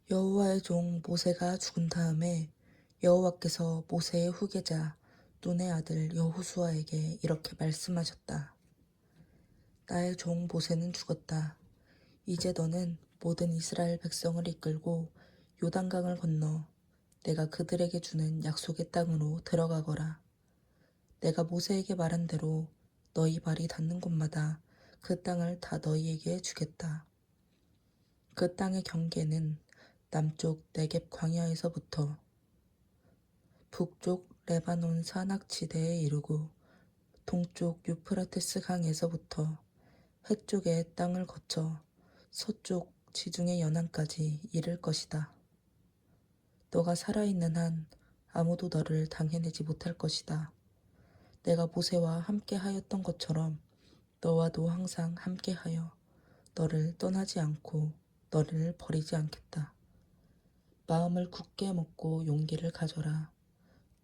여호와의 종 모세가 죽은 다음에 여호와께서 모세의 후계자 눈의 아들 여호수아에게 이렇게 말씀하셨다. 나의 종 모세는 죽었다. 이제 너는 모든 이스라엘 백성을 이끌고 요단강을 건너 내가 그들에게 주는 약속의 땅으로 들어가거라. 내가 모세에게 말한 대로 너희 발이 닿는 곳마다 그 땅을 다 너희에게 주겠다. 그 땅의 경계는 남쪽 네겝 광야에서부터 북쪽 레바논 산악지대에 이르고 동쪽 유프라테스 강에서부터 해쪽의 땅을 거쳐 서쪽 지중해 연안까지 이를 것이다. 너가 살아있는 한 아무도 너를 당해내지 못할 것이다. 내가 모세와 함께 하였던 것처럼 너와도 항상 함께하여 너를 떠나지 않고 너를 버리지 않겠다. 마음을 굳게 먹고 용기를 가져라.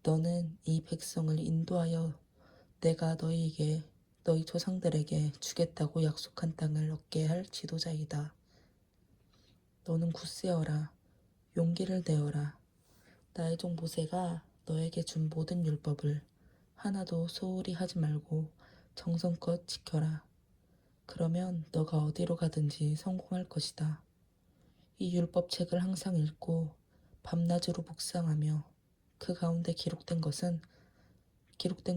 너는 이 백성을 인도하여 내가 너희에게 너희 조상들에게 주겠다고 약속한 땅을 얻게 할 지도자이다. 너는 굳세어라. 용기를 내어라. 나의 종 모세가 너에게 준 모든 율법을 하나도 소홀히 하지 말고 정성껏 지켜라. 그러면 너가 어디로 가든지 성공할 것이다. 이 율법책을 항상 읽고 밤낮으로 묵상하며 그 가운데 기록된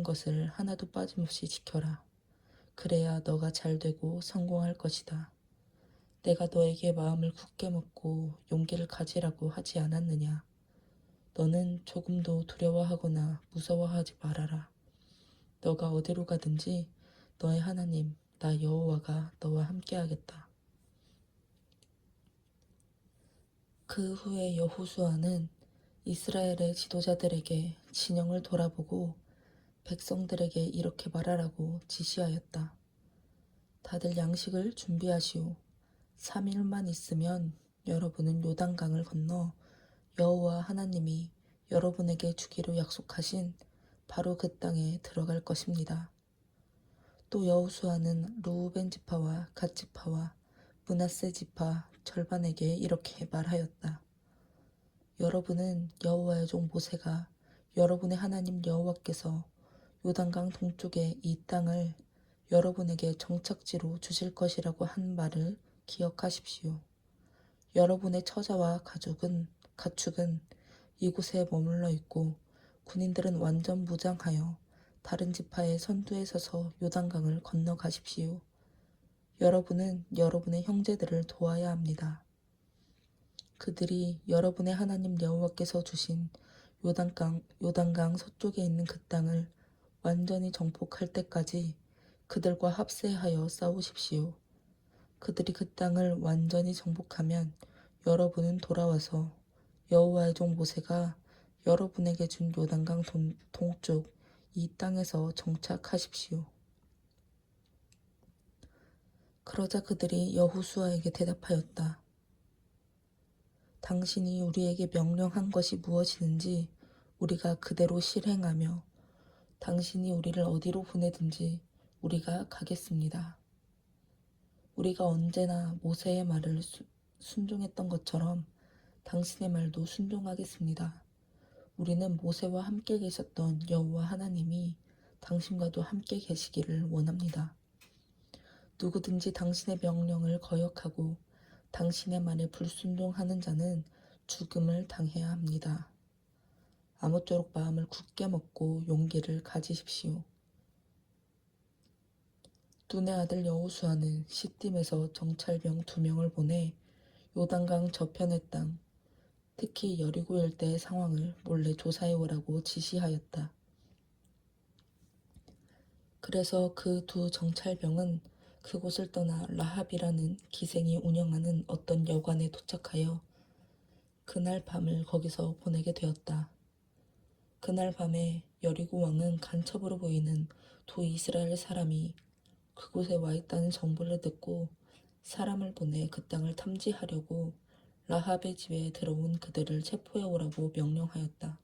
것을 하나도 빠짐없이 지켜라. 그래야 너가 잘 되고 성공할 것이다. 내가 너에게 마음을 굳게 먹고 용기를 가지라고 하지 않았느냐? 너는 조금도 두려워하거나 무서워하지 말아라. 너가 어디로 가든지 너의 하나님 나 여호와가 너와 함께하겠다. 그 후에 여호수아는 이스라엘의 지도자들에게 진영을 돌아보고 백성들에게 이렇게 말하라고 지시하였다. 다들 양식을 준비하시오. 3일만 있으면 여러분은 요단강을 건너 여호와 하나님이 여러분에게 주기로 약속하신 바로 그 땅에 들어갈 것입니다. 또 여호수아는 루우벤 지파와 갓 지파와 므낫세 지파 절반에게 이렇게 말하였다. 여러분은 여호와의 종 모세가 여러분의 하나님 여호와께서 요단강 동쪽의 이 땅을 여러분에게 정착지로 주실 것이라고 한 말을 기억하십시오. 여러분의 처자와 가축은 이곳에 머물러 있고 군인들은 완전 무장하여 다른 지파의 선두에 서서 요단강을 건너가십시오. 여러분은 여러분의 형제들을 도와야 합니다. 그들이 여러분의 하나님 여호와께서 주신 요단강 서쪽에 있는 그 땅을 완전히 정복할 때까지 그들과 합세하여 싸우십시오. 그들이 그 땅을 완전히 정복하면 여러분은 돌아와서 여호와의 종 모세가 여러분에게 준 요단강 동쪽 이 땅에서 정착하십시오. 그러자 그들이 여호수아에게 대답하였다. 당신이 우리에게 명령한 것이 무엇이든지 우리가 그대로 실행하며 당신이 우리를 어디로 보내든지 우리가 가겠습니다. 우리가 언제나 모세의 말을 순종했던 것처럼 당신의 말도 순종하겠습니다. 우리는 모세와 함께 계셨던 여호와 하나님이 당신과도 함께 계시기를 원합니다. 누구든지 당신의 명령을 거역하고 당신의 말에 불순종하는 자는 죽음을 당해야 합니다. 아무쪼록 마음을 굳게 먹고 용기를 가지십시오. 눈의 아들 여호수아는 시딤에서 정찰병 2명을 보내 요단강 저편의 땅, 특히 여리고 일대의 상황을 몰래 조사해오라고 지시하였다. 그래서 그 2정찰병은 그곳을 떠나 라합이라는 기생이 운영하는 어떤 여관에 도착하여 그날 밤을 거기서 보내게 되었다. 그날 밤에 여리고 왕은 간첩으로 보이는 2이스라엘 사람이 그곳에 와 있다는 정보를 듣고 사람을 보내 그 땅을 탐지하려고 라합의 집에 들어온 그들을 체포해 오라고 명령하였다.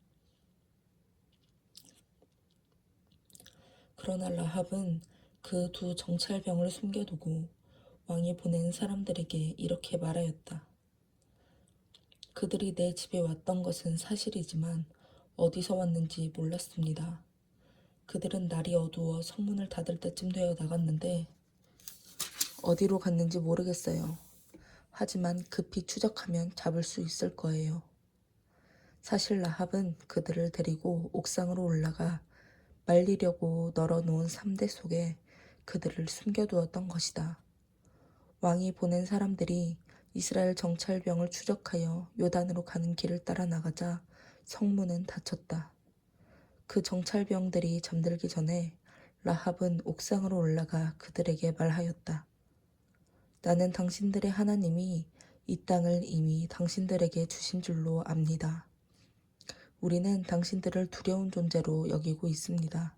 그러나 라합은 그 2정찰병을 숨겨두고 왕이 보낸 사람들에게 이렇게 말하였다. 그들이 내 집에 왔던 것은 사실이지만 어디서 왔는지 몰랐습니다. 그들은 날이 어두워 성문을 닫을 때쯤 되어 나갔는데 어디로 갔는지 모르겠어요. 하지만 급히 추적하면 잡을 수 있을 거예요. 사실 라합은 그들을 데리고 옥상으로 올라가 말리려고 널어놓은 삼대 속에 그들을 숨겨두었던 것이다. 왕이 보낸 사람들이 이스라엘 정찰병을 추적하여 요단으로 가는 길을 따라 나가자 성문은 닫혔다. 그 정찰병들이 잠들기 전에 라합은 옥상으로 올라가 그들에게 말하였다. 나는 당신들의 하나님이 이 땅을 이미 당신들에게 주신 줄로 압니다. 우리는 당신들을 두려운 존재로 여기고 있습니다.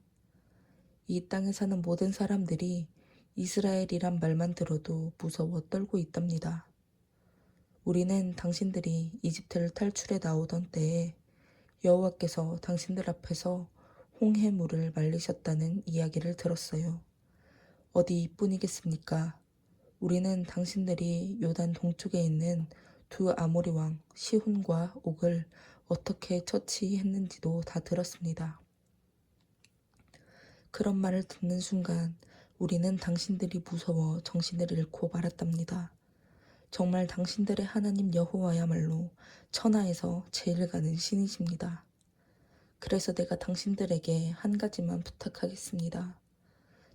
이 땅에 사는 모든 사람들이 이스라엘이란 말만 들어도 무서워 떨고 있답니다. 우리는 당신들이 이집트를 탈출해 나오던 때에 여호와께서 당신들 앞에서 홍해물을 말리셨다는 이야기를 들었어요. 어디 이뿐이겠습니까? 우리는 당신들이 요단 동쪽에 있는 두 아모리 왕 시혼과 옥을 어떻게 처치했는지도 다 들었습니다. 그런 말을 듣는 순간 우리는 당신들이 무서워 정신을 잃고 말았답니다. 정말 당신들의 하나님 여호와야말로 천하에서 제일 가는 신이십니다. 그래서 내가 당신들에게 한 가지만 부탁하겠습니다.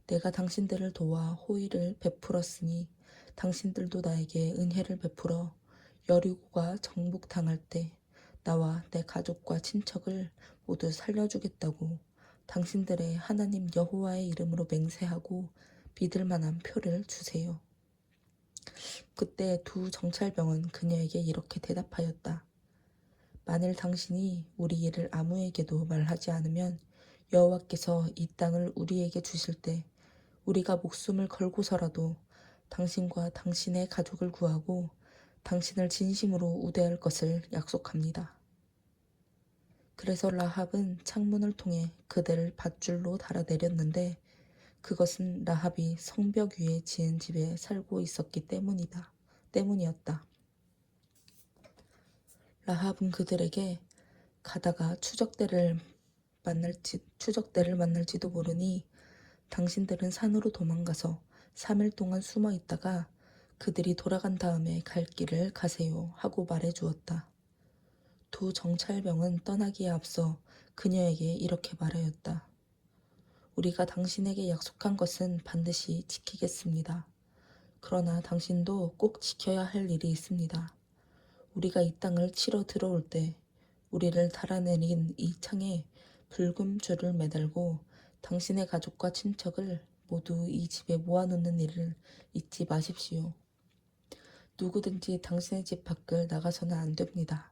내가 당신들을 도와 호의를 베풀었으니 당신들도 나에게 은혜를 베풀어 여리고가 정복당할 때 나와 내 가족과 친척을 모두 살려주겠다고 당신들의 하나님 여호와의 이름으로 맹세하고 믿을 만한 표를 주세요. 그때 두 정찰병은 그녀에게 이렇게 대답하였다. 만일 당신이 우리 일을 아무에게도 말하지 않으면 여호와께서 이 땅을 우리에게 주실 때 우리가 목숨을 걸고서라도 당신과 당신의 가족을 구하고 당신을 진심으로 우대할 것을 약속합니다. 그래서 라합은 창문을 통해 그들을 밧줄로 달아내렸는데 그것은 라합이 성벽 위에 지은 집에 살고 있었기 때문이었다. 라합은 그들에게 가다가 추적대를 만날지도 모르니 당신들은 산으로 도망가서 3일 동안 숨어 있다가 그들이 돌아간 다음에 갈 길을 가세요 하고 말해 주었다. 두 정찰병은 떠나기에 앞서 그녀에게 이렇게 말하였다. 우리가 당신에게 약속한 것은 반드시 지키겠습니다. 그러나 당신도 꼭 지켜야 할 일이 있습니다. 우리가 이 땅을 치러 들어올 때 우리를 달아내린 이 창에 붉은 줄을 매달고 당신의 가족과 친척을 모두 이 집에 모아놓는 일을 잊지 마십시오. 누구든지 당신의 집 밖을 나가서는 안 됩니다.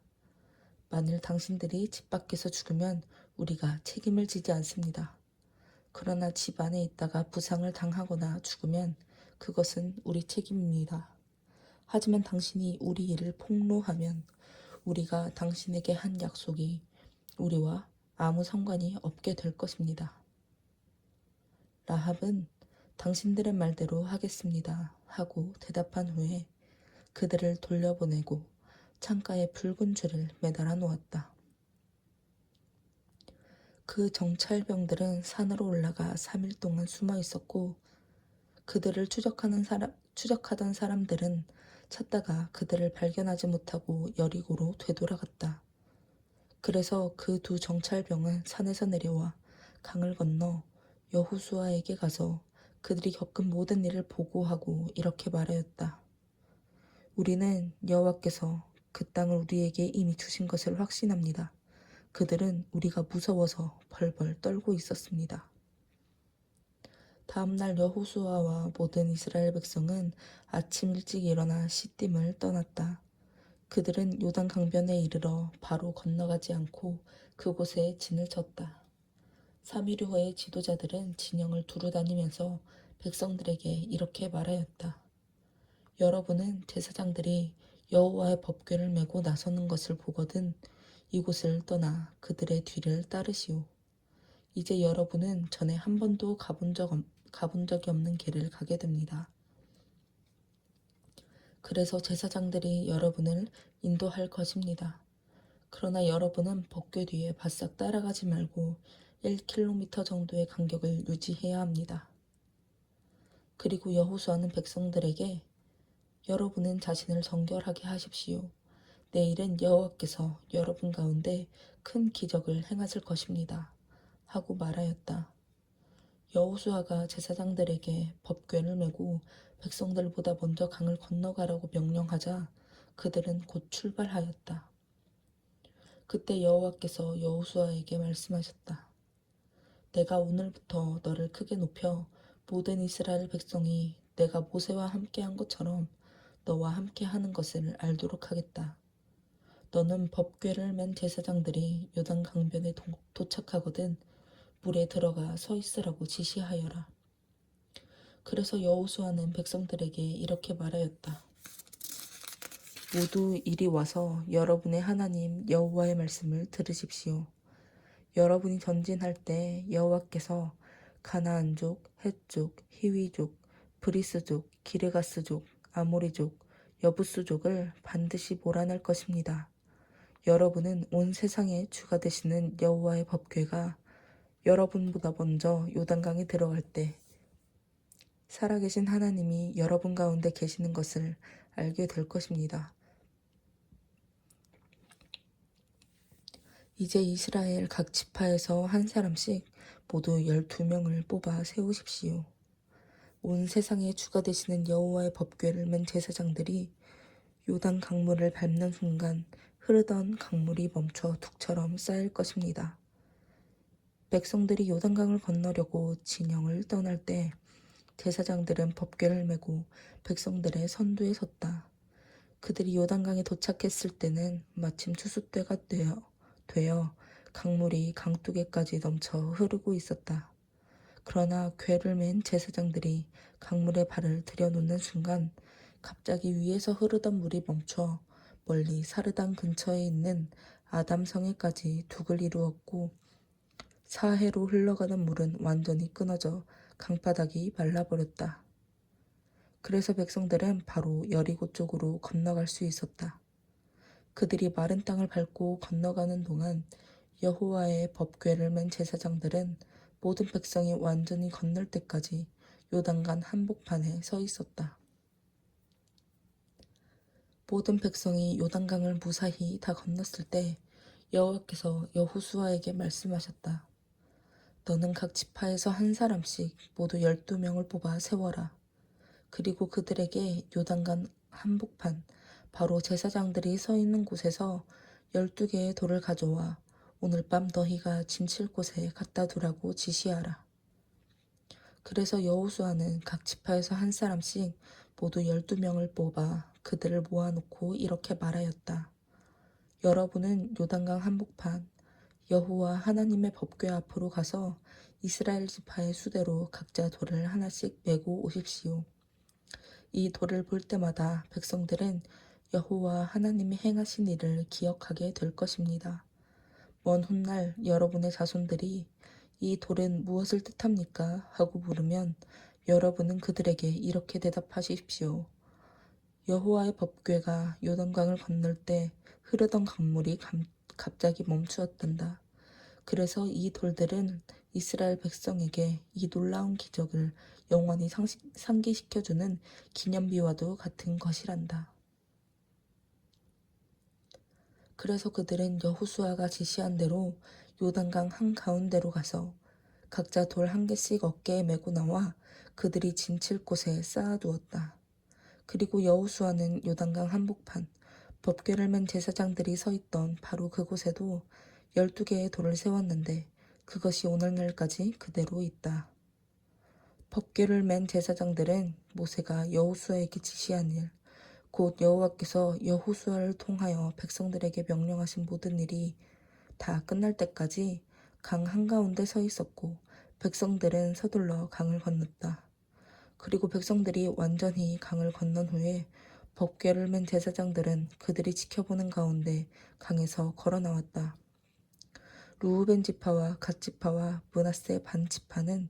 만일 당신들이 집 밖에서 죽으면 우리가 책임을 지지 않습니다. 그러나 집 안에 있다가 부상을 당하거나 죽으면 그것은 우리 책임입니다. 하지만 당신이 우리 일을 폭로하면 우리가 당신에게 한 약속이 우리와 아무 상관이 없게 될 것입니다. 라합은 당신들의 말대로 하겠습니다 하고 대답한 후에 그들을 돌려보내고 창가에 붉은 줄을 매달아 놓았다. 그 정찰병들은 산으로 올라가 3일 동안 숨어 있었고 그들을 추적하던 사람들은 찾다가 그들을 발견하지 못하고 여리고로 되돌아갔다. 그래서 그 두 정찰병은 산에서 내려와 강을 건너 여호수아에게 가서 그들이 겪은 모든 일을 보고하고 이렇게 말하였다. 우리는 여호와께서 그 땅을 우리에게 이미 주신 것을 확신합니다. 그들은 우리가 무서워서 벌벌 떨고 있었습니다. 다음날 여호수아와 모든 이스라엘 백성은 아침 일찍 일어나 시딤을 떠났다. 그들은 요단 강변에 이르러 바로 건너가지 않고 그곳에 진을 쳤다. 3일 후에 지도자들은 진영을 두루 다니면서 백성들에게 이렇게 말하였다. 여러분은 제사장들이 여호와의 법궤를 메고 나서는 것을 보거든 이곳을 떠나 그들의 뒤를 따르시오. 이제 여러분은 전에 한 번도 가본 적이 없는 길을 가게 됩니다. 그래서 제사장들이 여러분을 인도할 것입니다. 그러나 여러분은 법궤 뒤에 바싹 따라가지 말고 1km 정도의 간격을 유지해야 합니다. 그리고 여호수아는 백성들에게 여러분은 자신을 정결하게 하십시오. 내일은 여호와께서 여러분 가운데 큰 기적을 행하실 것입니다. 하고 말하였다. 여호수아가 제사장들에게 법궤를 메고 백성들보다 먼저 강을 건너가라고 명령하자 그들은 곧 출발하였다. 그때 여호와께서 여호수아에게 말씀하셨다. 내가 오늘부터 너를 크게 높여 모든 이스라엘 백성이 내가 모세와 함께한 것처럼 너와 함께하는 것을 알도록 하겠다. 너는 법궤를 맨 제사장들이 요단 강변에 도착하거든 물에 들어가 서 있으라고 지시하여라. 그래서 여호수아는 백성들에게 이렇게 말하였다. 모두 이리 와서 여러분의 하나님 여호와의 말씀을 들으십시오. 여러분이 전진할 때 여호와께서 가나안족, 헷족, 히위족, 브리스족, 기르가스족, 아모리족, 여부스족을 반드시 몰아낼 것입니다. 여러분은 온 세상의 주가 되시는 여호와의 법궤가 여러분보다 먼저 요단강에 들어갈 때 살아계신 하나님이 여러분 가운데 계시는 것을 알게 될 것입니다. 이제 이스라엘 각 지파에서 한 사람씩 모두 12명을 뽑아 세우십시오. 온 세상의 주가 되시는 여호와의 법궤를 맨 제사장들이 요단 강물을 밟는 순간 흐르던 강물이 멈춰 둑처럼 쌓일 것입니다. 백성들이 요단강을 건너려고 진영을 떠날 때 제사장들은 법궤를 메고 백성들의 선두에 섰다. 그들이 요단강에 도착했을 때는 마침 추수때가 되어 강물이 강둑에까지 넘쳐 흐르고 있었다. 그러나 궤를 맨 제사장들이 강물에 발을 들여놓는 순간 갑자기 위에서 흐르던 물이 멈춰 멀리 사르단 근처에 있는 아담성에까지 둑을 이루었고 사해로 흘러가는 물은 완전히 끊어져 강바닥이 말라버렸다. 그래서 백성들은 바로 여리고 쪽으로 건너갈 수 있었다. 그들이 마른 땅을 밟고 건너가는 동안 여호와의 법궤를 맨 제사장들은 모든 백성이 완전히 건널 때까지 요단강 한복판에 서 있었다. 모든 백성이 요단강을 무사히 다 건넜을 때 여호와께서 여호수아에게 말씀하셨다. 너는 각 지파에서 한 사람씩 모두 12명을 뽑아 세워라. 그리고 그들에게 요단강 한복판 바로 제사장들이 서 있는 곳에서 12개의 돌을 가져와 오늘 밤 너희가 짐칠 곳에 갖다 두라고 지시하라. 그래서 여호수아는 각 지파에서 한 사람씩 모두 12명을 뽑아 그들을 모아놓고 이렇게 말하였다. 여러분은 요단강 한복판 여호와 하나님의 법궤 앞으로 가서 이스라엘 지파의 수대로 각자 돌을 하나씩 메고 오십시오. 이 돌을 볼 때마다 백성들은 여호와 하나님이 행하신 일을 기억하게 될 것입니다. 먼 훗날 여러분의 자손들이 이 돌은 무엇을 뜻합니까? 하고 물으면 여러분은 그들에게 이렇게 대답하십시오. 여호와의 법궤가 요단강을 건널 때 흐르던 강물이 갑자기 멈추었단다. 그래서 이 돌들은 이스라엘 백성에게 이 놀라운 기적을 영원히 상기시켜주는 기념비와도 같은 것이란다. 그래서 그들은 여호수아가 지시한 대로 요단강 한가운데로 가서 각자 돌 한 개씩 어깨에 메고 나와 그들이 짐칠 곳에 쌓아두었다. 그리고 여호수아는 요단강 한복판 법궤를 맨 제사장들이 서 있던 바로 그곳에도 12개의 돌을 세웠는데 그것이 오늘날까지 그대로 있다. 법궤를 맨 제사장들은 모세가 여호수아에게 지시한 일, 곧 여호와께서 여호수아를 통하여 백성들에게 명령하신 모든 일이 다 끝날 때까지 강 한가운데 서 있었고 백성들은 서둘러 강을 건넜다. 그리고 백성들이 완전히 강을 건넌 후에 법궤를 맨 제사장들은 그들이 지켜보는 가운데 강에서 걸어 나왔다. 루우벤 지파와 갓 지파와 므낫세 반 지파는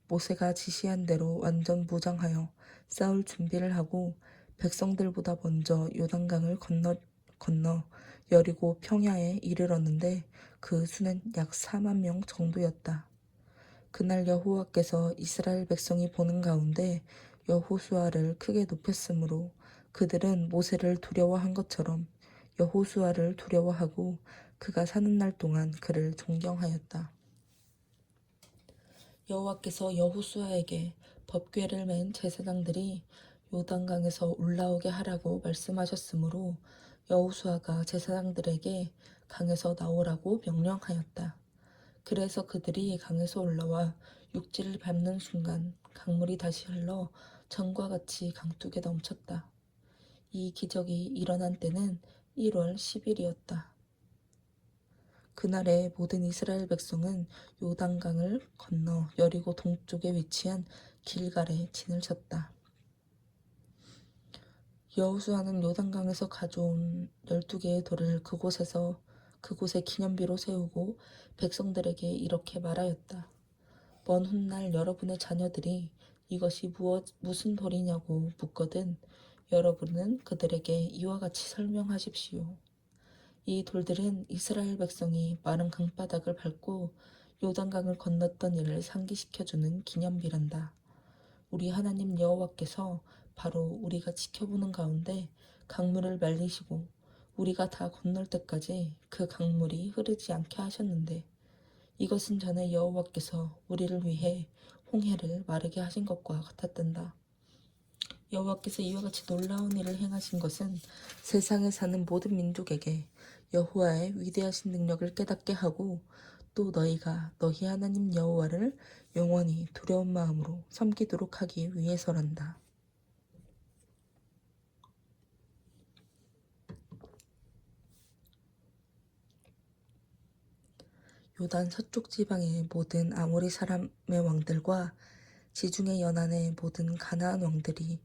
모세가 지시한 대로 완전 무장하여 싸울 준비를 하고 백성들보다 먼저 요단강을 건너 여리고 평야에 이르렀는데 그 수는 약 4만 명 정도였다. 그날 여호와께서 이스라엘 백성이 보는 가운데 여호수아를 크게 높였으므로 그들은 모세를 두려워한 것처럼 여호수아를 두려워하고 그가 사는 날 동안 그를 존경하였다. 여호와께서 여호수아에게 법궤를 맨 제사장들이 요단강에서 올라오게 하라고 말씀하셨으므로 여호수아가 제사장들에게 강에서 나오라고 명령하였다. 그래서 그들이 강에서 올라와 육지를 밟는 순간 강물이 다시 흘러 전과 같이 강둑에 넘쳤다. 이 기적이 일어난 때는 1월 10일이었다. 그날에 모든 이스라엘 백성은 요단강을 건너 여리고 동쪽에 위치한 길갈에 진을 쳤다. 여호수아는 요단강에서 가져온 12개의 돌을 그곳에 기념비로 세우고 백성들에게 이렇게 말하였다. 먼 훗날 여러분의 자녀들이 이것이 무슨 돌이냐고 묻거든 여러분은 그들에게 이와 같이 설명하십시오. 이 돌들은 이스라엘 백성이 마른 강바닥을 밟고 요단강을 건넜던 일을 상기시켜주는 기념비란다. 우리 하나님 여호와께서 바로 우리가 지켜보는 가운데 강물을 말리시고 우리가 다 건널 때까지 그 강물이 흐르지 않게 하셨는데 이것은 전에 여호와께서 우리를 위해 홍해를 마르게 하신 것과 같았단다. 여호와께서 이와 같이 놀라운 일을 행하신 것은 세상에 사는 모든 민족에게 여호와의 위대하신 능력을 깨닫게 하고 또 너희가 너희 하나님 여호와를 영원히 두려운 마음으로 섬기도록 하기 위해서란다. 요단 서쪽 지방의 모든 아모리 사람의 왕들과 지중해 연안의 모든 가나안 왕들이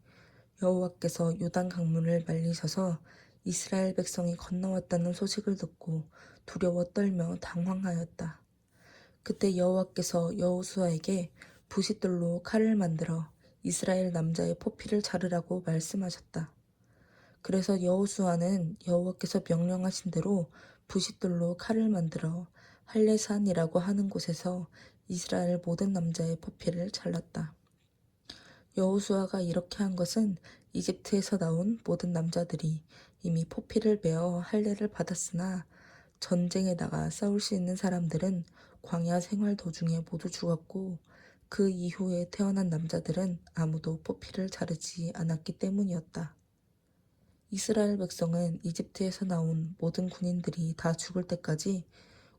여호와께서 요단 강물을 말리셔서 이스라엘 백성이 건너왔다는 소식을 듣고 두려워 떨며 당황하였다. 그때 여호와께서 여호수아에게 부싯돌로 칼을 만들어 이스라엘 남자의 포피를 자르라고 말씀하셨다. 그래서 여호수아는 여호와께서 명령하신 대로 부싯돌로 칼을 만들어 할례산이라고 하는 곳에서 이스라엘 모든 남자의 포피를 잘랐다. 여호수아가 이렇게 한 것은 이집트에서 나온 모든 남자들이 이미 포피를 베어 할례를 받았으나 전쟁에 나가 싸울 수 있는 사람들은 광야 생활 도중에 모두 죽었고 그 이후에 태어난 남자들은 아무도 포피를 자르지 않았기 때문이었다. 이스라엘 백성은 이집트에서 나온 모든 군인들이 다 죽을 때까지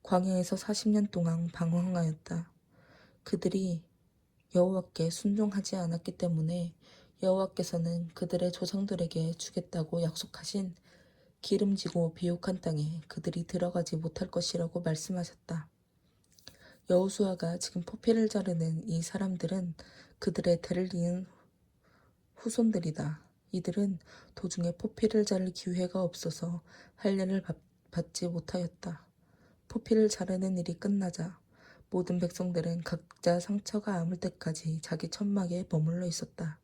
광야에서 40년 동안 방황하였다. 그들이 여호와께 순종하지 않았기 때문에 여호와께서는 그들의 조상들에게 주겠다고 약속하신 기름지고 비옥한 땅에 그들이 들어가지 못할 것이라고 말씀하셨다. 여호수아가 지금 포피를 자르는 이 사람들은 그들의 대를 이은 후손들이다. 이들은 도중에 포피를 자를 기회가 없어서 할례를 받지 못하였다. 포피를 자르는 일이 끝나자 모든 백성들은 각자 상처가 아물 때까지 자기 천막에 머물러 있었다.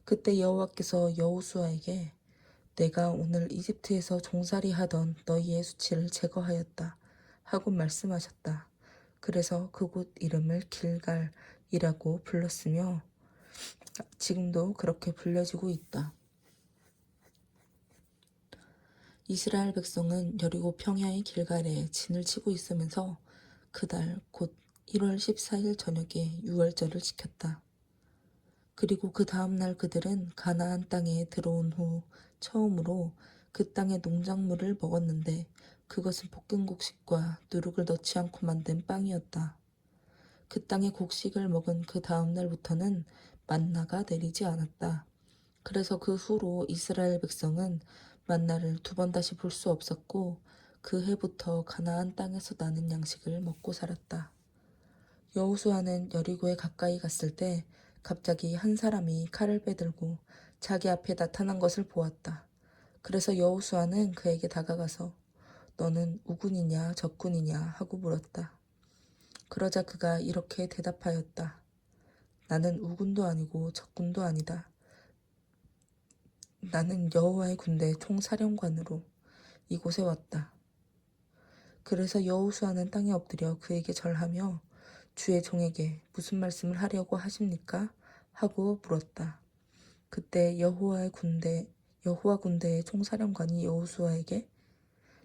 그때 여호와께서 여호수아에게 내가 오늘 이집트에서 종살이 하던 너희의 수치를 제거하였다 하고 말씀하셨다. 그래서 그곳 이름을 길갈이라고 불렀으며 지금도 그렇게 불려지고 있다. 이스라엘 백성은 여리고 평야의 길갈에 진을 치고 있으면서 그달 곧 1월 14일 저녁에 유월절을 지켰다. 그리고 그 다음 날 그들은 가나안 땅에 들어온 후 처음으로 그 땅의 농작물을 먹었는데 그것은 볶은 곡식과 누룩을 넣지 않고 만든 빵이었다. 그 땅의 곡식을 먹은 그 다음 날부터는 만나가 내리지 않았다. 그래서 그 후로 이스라엘 백성은 만나를 두 번 다시 볼 수 없었고 그 해부터 가나안 땅에서 나는 양식을 먹고 살았다. 여호수아는 여리고에 가까이 갔을 때 갑자기 한 사람이 칼을 빼들고 자기 앞에 나타난 것을 보았다. 그래서 여호수아는 그에게 다가가서 너는 우군이냐 적군이냐 하고 물었다. 그러자 그가 이렇게 대답하였다. 나는 우군도 아니고 적군도 아니다. 나는 여호와의 군대 총사령관으로 이곳에 왔다. 그래서 여호수아는 땅에 엎드려 그에게 절하며 주의 종에게 무슨 말씀을 하려고 하십니까? 하고 물었다. 그때 여호와 군대의 총사령관이 여호수아에게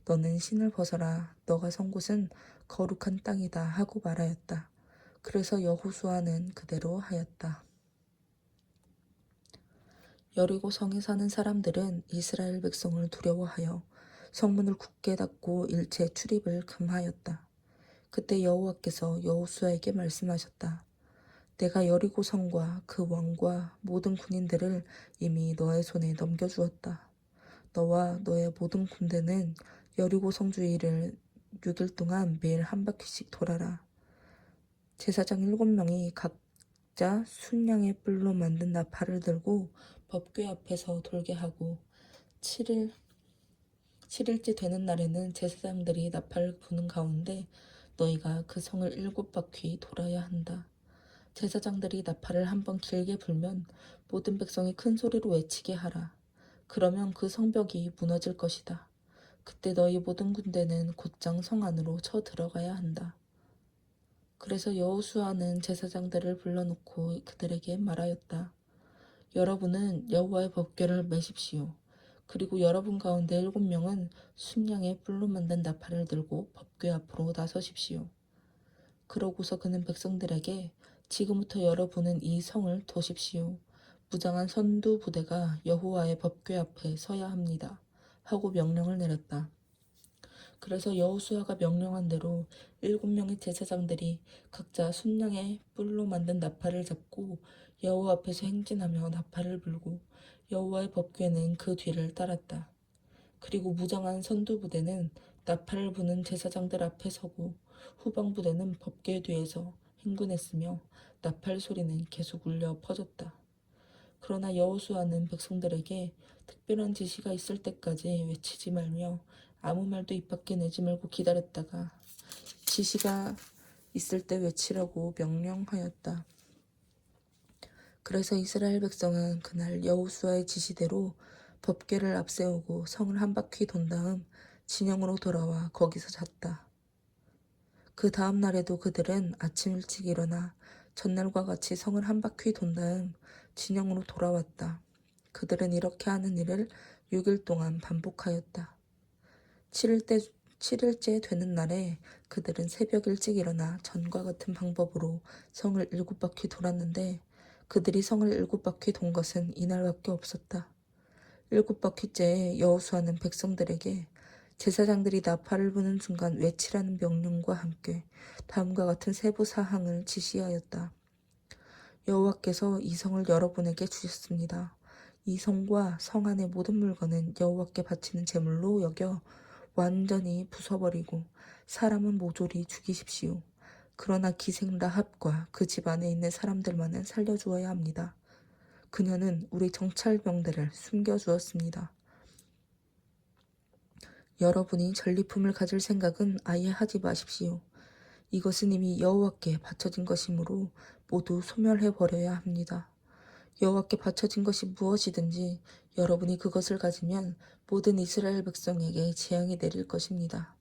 너는 신을 벗어라. 너가 선 곳은 거룩한 땅이다 하고 말하였다. 그래서 여호수아는 그대로 하였다. 여리고 성에 사는 사람들은 이스라엘 백성을 두려워하여 성문을 굳게 닫고 일체 출입을 금하였다. 그때 여호와께서 여호수아에게 말씀하셨다. 내가 여리고 성과 그 왕과 모든 군인들을 이미 너의 손에 넘겨주었다. 너와 너의 모든 군대는 여리고 성 주위를 6일 동안 매일 한 바퀴씩 돌아라. 제사장 7명이 각자 순양의 뿔로 만든 나팔을 들고 법궤 앞에서 돌게 하고 7일째 되는 날에는 제사장들이 나팔을 부는 가운데 너희가 그 성을 7바퀴 돌아야 한다. 제사장들이 나팔을 한번 길게 불면 모든 백성이 큰 소리로 외치게 하라. 그러면 그 성벽이 무너질 것이다. 그때 너희 모든 군대는 곧장 성 안으로 쳐 들어가야 한다. 그래서 여호수아는 제사장들을 불러놓고 그들에게 말하였다. 여러분은 여호와의 법궤를 메십시오. 그리고 여러분 가운데 7명은 순양의 뿔로 만든 나팔을 들고 법궤 앞으로 나서십시오. 그러고서 그는 백성들에게 지금부터 여러분은 이 성을 도십시오. 무장한 선두 부대가 여호와의 법궤 앞에 서야 합니다. 하고 명령을 내렸다. 그래서 여호수아가 명령한 대로 7명의 제사장들이 각자 순양의 뿔로 만든 나팔을 잡고 여호와 앞에서 행진하며 나팔을 불고 여호와의 법궤는 그 뒤를 따랐다. 그리고 무장한 선두 부대는 나팔을 부는 제사장들 앞에 서고 후방 부대는 법궤 뒤에서 행군했으며 나팔 소리는 계속 울려 퍼졌다. 그러나 여호수아는 백성들에게 특별한 지시가 있을 때까지 외치지 말며 아무 말도 입 밖에 내지 말고 기다렸다가 지시가 있을 때 외치라고 명령하였다. 그래서 이스라엘 백성은 그날 여호수아의 지시대로 법궤를 앞세우고 성을 한 바퀴 돈 다음 진영으로 돌아와 거기서 잤다. 그 다음 날에도 그들은 아침 일찍 일어나 전날과 같이 성을 한 바퀴 돈 다음 진영으로 돌아왔다. 그들은 이렇게 하는 일을 6일 동안 반복하였다. 7일째 되는 날에 그들은 새벽 일찍 일어나 전과 같은 방법으로 성을 7바퀴 돌았는데 그들이 성을 7바퀴 돈 것은 이날밖에 없었다. 7바퀴째에 여호수아는 백성들에게 제사장들이 나팔을 부는 순간 외치라는 명령과 함께 다음과 같은 세부 사항을 지시하였다. 여호와께서 이 성을 여러분에게 주셨습니다. 이 성과 성 안의 모든 물건은 여호와께 바치는 제물로 여겨 완전히 부숴버리고 사람은 모조리 죽이십시오. 그러나 기생 라합과 그 집 안에 있는 사람들만은 살려주어야 합니다. 그녀는 우리 정찰병대를 숨겨주었습니다. 여러분이 전리품을 가질 생각은 아예 하지 마십시오. 이것은 이미 여호와께 바쳐진 것이므로 모두 소멸해버려야 합니다. 여호와께 바쳐진 것이 무엇이든지 여러분이 그것을 가지면 모든 이스라엘 백성에게 재앙이 내릴 것입니다.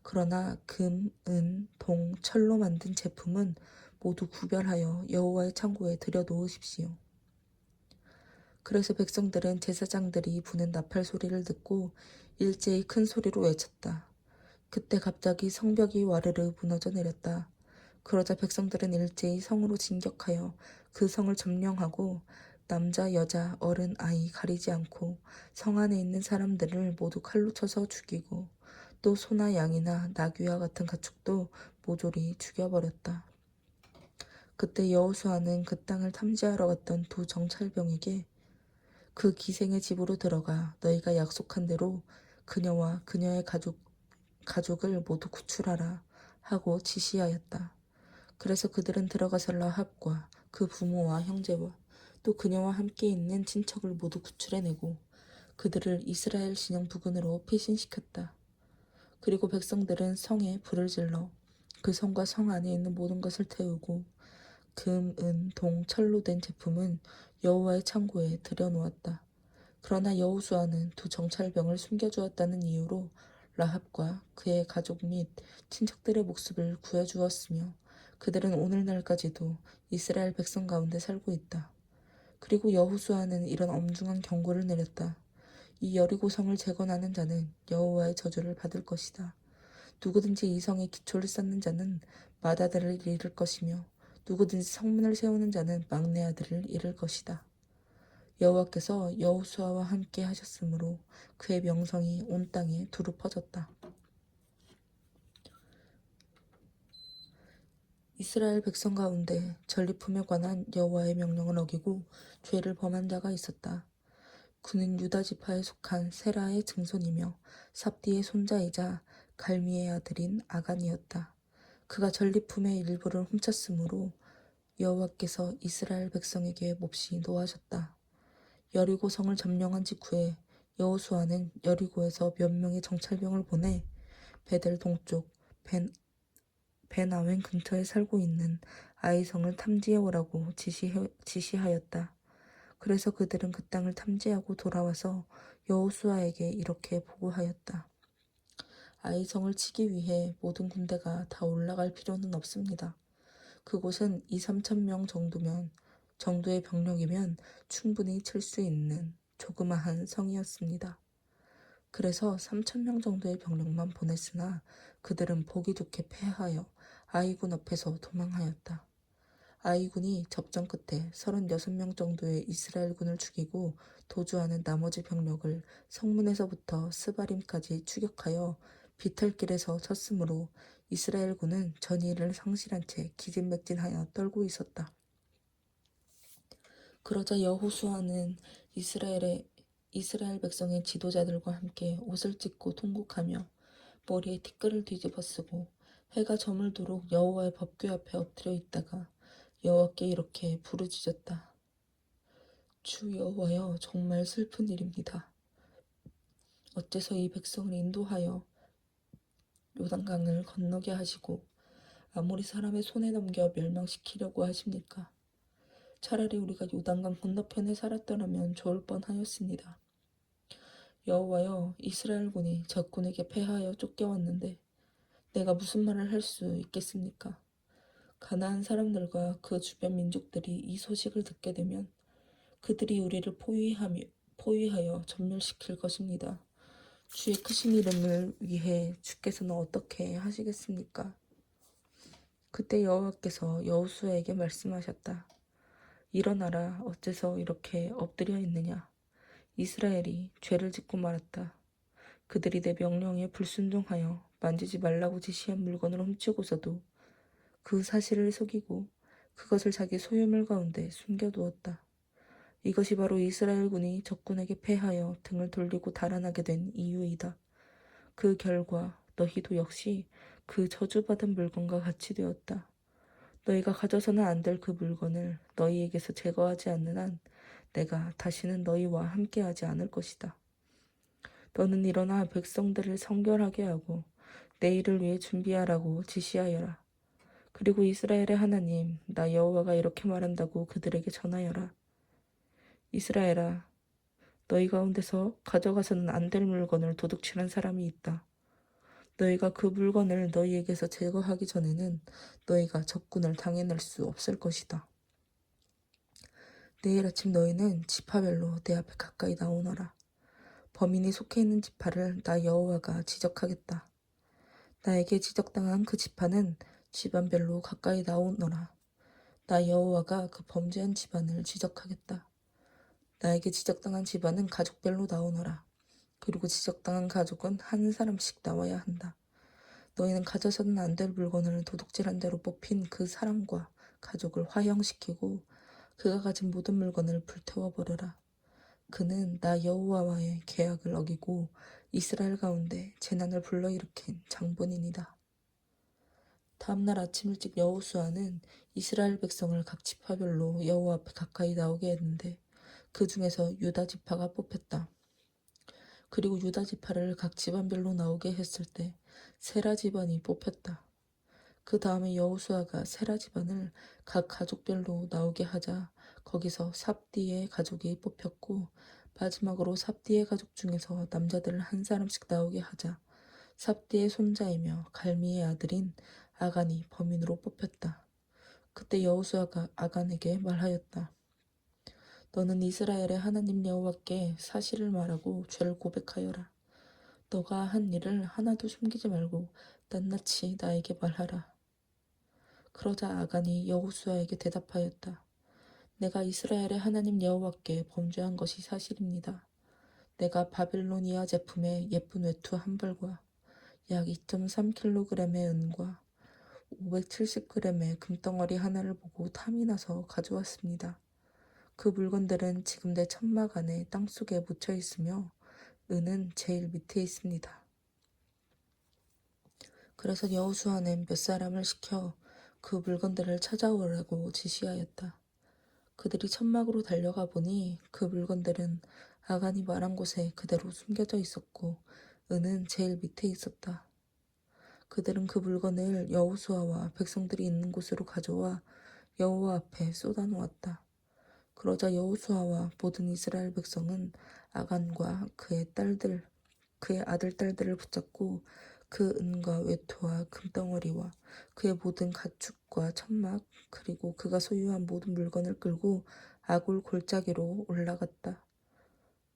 그러나 금, 은, 동, 철로 만든 제품은 모두 구별하여 여호와의 창고에 들여놓으십시오. 그래서 백성들은 제사장들이 부는 나팔 소리를 듣고 일제히 큰 소리로 외쳤다. 그때 갑자기 성벽이 와르르 무너져 내렸다. 그러자 백성들은 일제히 성으로 진격하여 그 성을 점령하고 남자, 여자, 어른, 아이 가리지 않고 성 안에 있는 사람들을 모두 칼로 쳐서 죽이고 또 소나 양이나 나귀와 같은 가축도 모조리 죽여버렸다. 그때 여호수아는 그 땅을 탐지하러 갔던 두 정찰병에게 그 기생의 집으로 들어가 너희가 약속한 대로 그녀와 그녀의 가족을 모두 구출하라 하고 지시하였다. 그래서 그들은 들어가서 라합과 그 부모와 형제와 또 그녀와 함께 있는 친척을 모두 구출해내고 그들을 이스라엘 진영 부근으로 피신시켰다. 그리고 백성들은 성에 불을 질러 그 성과 성 안에 있는 모든 것을 태우고 금, 은, 동, 철로 된 제품은 여호와의 창고에 들여놓았다. 그러나 여호수아는 두 정찰병을 숨겨주었다는 이유로 라합과 그의 가족 및 친척들의 목숨을 구해주었으며 그들은 오늘날까지도 이스라엘 백성 가운데 살고 있다. 그리고 여호수아는 이런 엄중한 경고를 내렸다. 이 여리고성을 재건하는 자는 여호와의 저주를 받을 것이다. 누구든지 이 성에 기초를 쌓는 자는 맏아들을 잃을 것이며 누구든지 성문을 세우는 자는 막내 아들을 잃을 것이다. 여호와께서 여호수아와 함께 하셨으므로 그의 명성이 온 땅에 두루 퍼졌다. 이스라엘 백성 가운데 전리품에 관한 여호와의 명령을 어기고 죄를 범한 자가 있었다. 그는 유다 지파에 속한 세라의 증손이며 삽디의 손자이자 갈미의 아들인 아간이었다. 그가 전리품의 일부를 훔쳤으므로 여호와께서 이스라엘 백성에게 몹시 노하셨다. 여리고 성을 점령한 직후에 여호수아는 여리고에서 몇 명의 정찰병을 보내 베델 동쪽 베나웬 근처에 살고 있는 아이성을 탐지해 오라고 지시하였다. 그래서 그들은 그 땅을 탐지하고 돌아와서 여호수아에게 이렇게 보고하였다. 아이성을 치기 위해 모든 군대가 다 올라갈 필요는 없습니다. 그곳은 2, 3천 명 정도의 병력이면 충분히 칠 수 있는 조그마한 성이었습니다. 그래서 3천 명 정도의 병력만 보냈으나 그들은 보기 좋게 패하여 아이군 앞에서 도망하였다. 아이군이 접전 끝에 36명 정도의 이스라엘군을 죽이고 도주하는 나머지 병력을 성문에서부터 스바림까지 추격하여 비탈길에서 쳤으므로 이스라엘군은 전의를 상실한 채 기진맥진하여 떨고 있었다. 그러자 여호수아는 이스라엘 백성의 지도자들과 함께 옷을 찢고 통곡하며 머리에 티끌을 뒤집어 쓰고 해가 저물도록 여호와의 법궤 앞에 엎드려 있다가 여호와께 이렇게 부르짖었다. 주 여호와여, 정말 슬픈 일입니다. 어째서 이 백성을 인도하여 요단강을 건너게 하시고 아모리 사람의 손에 넘겨 멸망시키려고 하십니까? 차라리 우리가 요단강 건너편에 살았더라면 좋을 뻔하였습니다. 여호와여, 이스라엘군이 적군에게 패하여 쫓겨왔는데 내가 무슨 말을 할 수 있겠습니까? 가나안 사람들과 그 주변 민족들이 이 소식을 듣게 되면 그들이 우리를 포위하여 전멸시킬 것입니다. 주의 크신 이름을 위해 주께서는 어떻게 하시겠습니까? 그때 여호와께서 여호수아에게 말씀하셨다. 일어나라, 어째서 이렇게 엎드려 있느냐? 이스라엘이 죄를 짓고 말았다. 그들이 내 명령에 불순종하여 만지지 말라고 지시한 물건을 훔치고서도 그 사실을 속이고 그것을 자기 소유물 가운데 숨겨두었다. 이것이 바로 이스라엘군이 적군에게 패하여 등을 돌리고 달아나게 된 이유이다. 그 결과 너희도 역시 그 저주받은 물건과 같이 되었다. 너희가 가져서는 안 될 그 물건을 너희에게서 제거하지 않는 한 내가 다시는 너희와 함께하지 않을 것이다. 너는 일어나 백성들을 성결하게 하고 내일을 위해 준비하라고 지시하여라. 그리고 이스라엘의 하나님 나 여호와가 이렇게 말한다고 그들에게 전하여라. 이스라엘아, 너희 가운데서 가져가서는 안 될 물건을 도둑질한 사람이 있다. 너희가 그 물건을 너희에게서 제거하기 전에는 너희가 적군을 당해낼 수 없을 것이다. 내일 아침 너희는 지파별로 내 앞에 가까이 나오너라. 범인이 속해 있는 지파를 나 여호와가 지적하겠다. 나에게 지적당한 그 지파는 집안별로 가까이 나오너라. 나 여호와가 그 범죄한 집안을 지적하겠다. 나에게 지적당한 집안은 가족별로 나오너라. 그리고 지적당한 가족은 한 사람씩 나와야 한다. 너희는 가져서는 안 될 물건을 도둑질한 대로 뽑힌 그 사람과 가족을 화형시키고 그가 가진 모든 물건을 불태워버려라. 그는 나 여호와와의 계약을 어기고 이스라엘 가운데 재난을 불러일으킨 장본인이다. 다음날 아침 일찍 여호수아는 이스라엘 백성을 각 지파별로 여호와 앞에 가까이 나오게 했는데 그 중에서 유다 지파가 뽑혔다. 그리고 유다 지파를 각 집안별로 나오게 했을 때 세라 집안이 뽑혔다. 그 다음에 여호수아가 세라 집안을 각 가족별로 나오게 하자 거기서 삽디의 가족이 뽑혔고 마지막으로 삽디의 가족 중에서 남자들을 한 사람씩 나오게 하자 삽디의 손자이며 갈미의 아들인 아간이 범인으로 뽑혔다. 그때 여호수아가 아간에게 말하였다. 너는 이스라엘의 하나님 여호와께 사실을 말하고 죄를 고백하여라. 너가 한 일을 하나도 숨기지 말고 낱낱이 나에게 말하라. 그러자 아간이 여호수아에게 대답하였다. 내가 이스라엘의 하나님 여호와께 범죄한 것이 사실입니다. 내가 바빌로니아 제품의 예쁜 외투 한 벌과 약 2.3kg의 은과 570g의 금덩어리 하나를 보고 탐이 나서 가져왔습니다. 그 물건들은 지금 내 천막 안에 땅속에 묻혀 있으며 은은 제일 밑에 있습니다. 그래서 여호수아는 몇 사람을 시켜 그 물건들을 찾아오라고 지시하였다. 그들이 천막으로 달려가 보니 그 물건들은 아간이 말한 곳에 그대로 숨겨져 있었고 은은 제일 밑에 있었다. 그들은 그 물건을 여호수아와 백성들이 있는 곳으로 가져와 여호와 앞에 쏟아놓았다. 그러자 여호수아와 모든 이스라엘 백성은 아간과 그의 아들 딸들을 붙잡고 그 은과 외투와 금덩어리와 그의 모든 가축과 천막 그리고 그가 소유한 모든 물건을 끌고 아굴 골짜기로 올라갔다.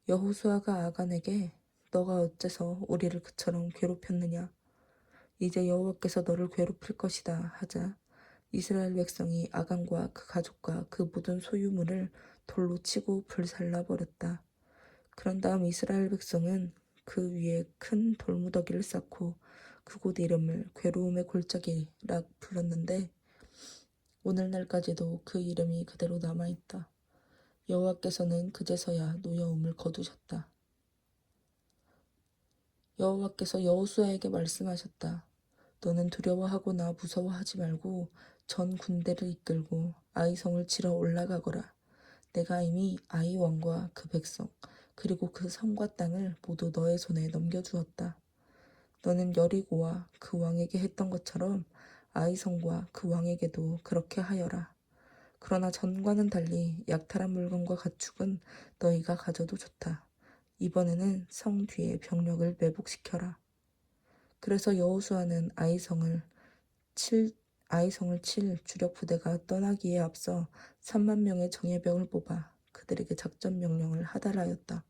여호수아가 아간에게 너가 어째서 우리를 그처럼 괴롭혔느냐? 이제 여호와께서 너를 괴롭힐 것이다 하자 이스라엘 백성이 아간과 그 가족과 그 모든 소유물을 돌로 치고 불살라 버렸다. 그런 다음 이스라엘 백성은 그 위에 큰 돌무더기를 쌓고 그곳 이름을 괴로움의 골짜기라 불렀는데 오늘날까지도 그 이름이 그대로 남아있다. 여호와께서는 그제서야 노여움을 거두셨다. 여호와께서 여호수아에게 말씀하셨다. 너는 두려워하거나 무서워하지 말고 전 군대를 이끌고 아이성을 치러 올라가거라. 내가 이미 아이 왕과 그 백성 그리고 그 성과 땅을 모두 너의 손에 넘겨주었다. 너는 여리고와 그 왕에게 했던 것처럼 아이성과 그 왕에게도 그렇게 하여라. 그러나 전과는 달리 약탈한 물건과 가축은 너희가 가져도 좋다. 이번에는 성 뒤에 병력을 매복시켜라. 그래서 여호수아는 아이성을 칠 주력 부대가 떠나기에 앞서 3만 명의 정예병을 뽑아 그들에게 작전 명령을 하달하였다.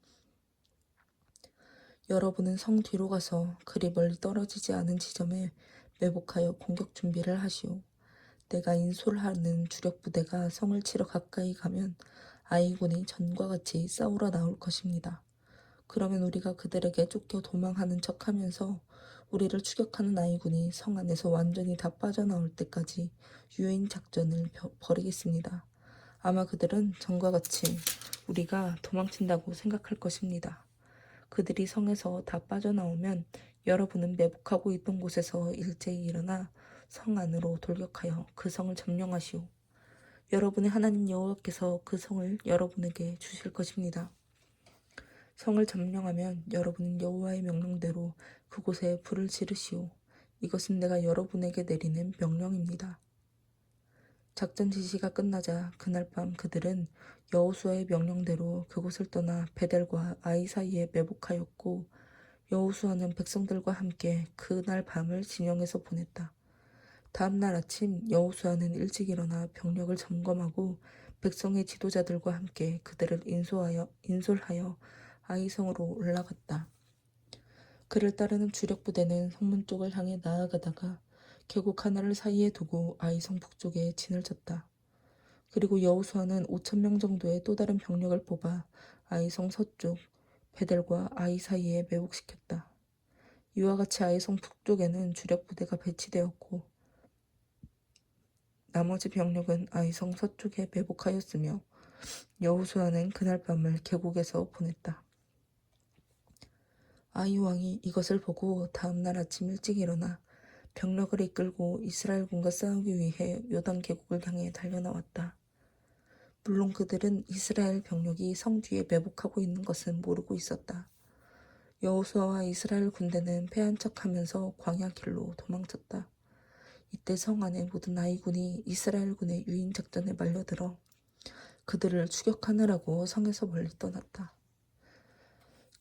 여러분은 성 뒤로 가서 그리 멀리 떨어지지 않은 지점에 매복하여 공격 준비를 하시오. 내가 인솔하는 주력 부대가 성을 치러 가까이 가면 아이군이 전과 같이 싸우러 나올 것입니다. 그러면 우리가 그들에게 쫓겨 도망하는 척하면서 우리를 추격하는 아이군이 성 안에서 완전히 다 빠져나올 때까지 유인 작전을 벌이겠습니다. 아마 그들은 전과 같이 우리가 도망친다고 생각할 것입니다. 그들이 성에서 다 빠져나오면 여러분은 매복하고 있던 곳에서 일제히 일어나 성 안으로 돌격하여 그 성을 점령하시오. 여러분의 하나님 여호와께서 그 성을 여러분에게 주실 것입니다. 성을 점령하면 여러분은 여호와의 명령대로 그곳에 불을 지르시오. 이것은 내가 여러분에게 내리는 명령입니다. 작전 지시가 끝나자 그날 밤 그들은 여호수아의 명령대로 그곳을 떠나 베델과 아이 사이에 매복하였고 여호수아는 백성들과 함께 그날 밤을 진영에서 보냈다. 다음 날 아침 여호수아는 일찍 일어나 병력을 점검하고 백성의 지도자들과 함께 그들을 인솔하여 아이성으로 올라갔다. 그를 따르는 주력 부대는 성문 쪽을 향해 나아가다가 계곡 하나를 사이에 두고 아이성 북쪽에 진을 쳤다. 그리고 여호수아는 5천 명 정도의 또 다른 병력을 뽑아 아이성 서쪽 베델과 아이 사이에 매복시켰다. 이와 같이 아이성 북쪽에는 주력 부대가 배치되었고 나머지 병력은 아이성 서쪽에 매복하였으며 여호수아는 그날 밤을 계곡에서 보냈다. 아이 왕이 이것을 보고 다음날 아침 일찍 일어나 병력을 이끌고 이스라엘군과 싸우기 위해 요단 계곡을 향해 달려나왔다. 물론 그들은 이스라엘 병력이 성 뒤에 매복하고 있는 것은 모르고 있었다. 여호수아와 이스라엘 군대는 패한 척하면서 광야 길로 도망쳤다. 이때 성 안의 모든 아이군이 이스라엘군의 유인 작전에 말려들어 그들을 추격하느라고 성에서 멀리 떠났다.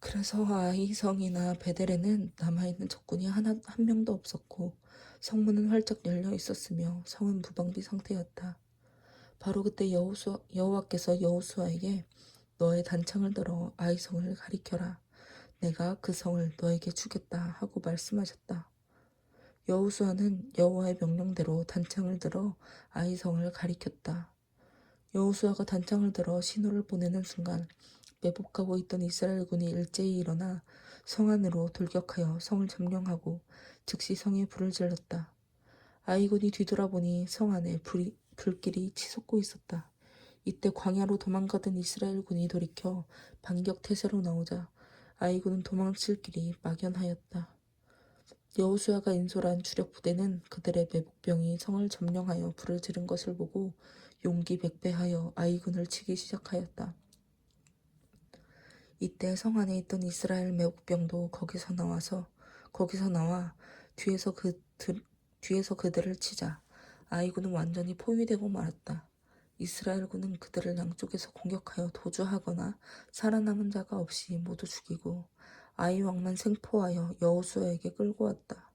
그래서 아이 성이나 베델에는 남아있는 적군이 한 명도 없었고 성문은 활짝 열려 있었으며 성은 무방비 상태였다. 바로 그때 여호와께서 여호수아에게 너의 단창을 들어 아이 성을 가리켜라. 내가 그 성을 너에게 주겠다 하고 말씀하셨다. 여호수아는 여호와의 명령대로 단창을 들어 아이 성을 가리켰다. 여호수아가 단창을 들어 신호를 보내는 순간 매복하고 있던 이스라엘군이 일제히 일어나 성 안으로 돌격하여 성을 점령하고 즉시 성에 불을 질렀다. 아이군이 뒤돌아보니 성 안에 불길이 치솟고 있었다. 이때 광야로 도망가던 이스라엘군이 돌이켜 반격 태세로 나오자 아이군은 도망칠 길이 막연하였다. 여호수아가 인솔한 주력 부대는 그들의 매복병이 성을 점령하여 불을 지른 것을 보고 용기 백배하여 아이군을 치기 시작하였다. 이때 성 안에 있던 이스라엘 매복병도 거기서 나와 뒤에서 그들을 치자 아이군은 완전히 포위되고 말았다. 이스라엘군은 그들을 양쪽에서 공격하여 도주하거나 살아남은 자가 없이 모두 죽이고 아이 왕만 생포하여 여호수아에게 끌고 왔다.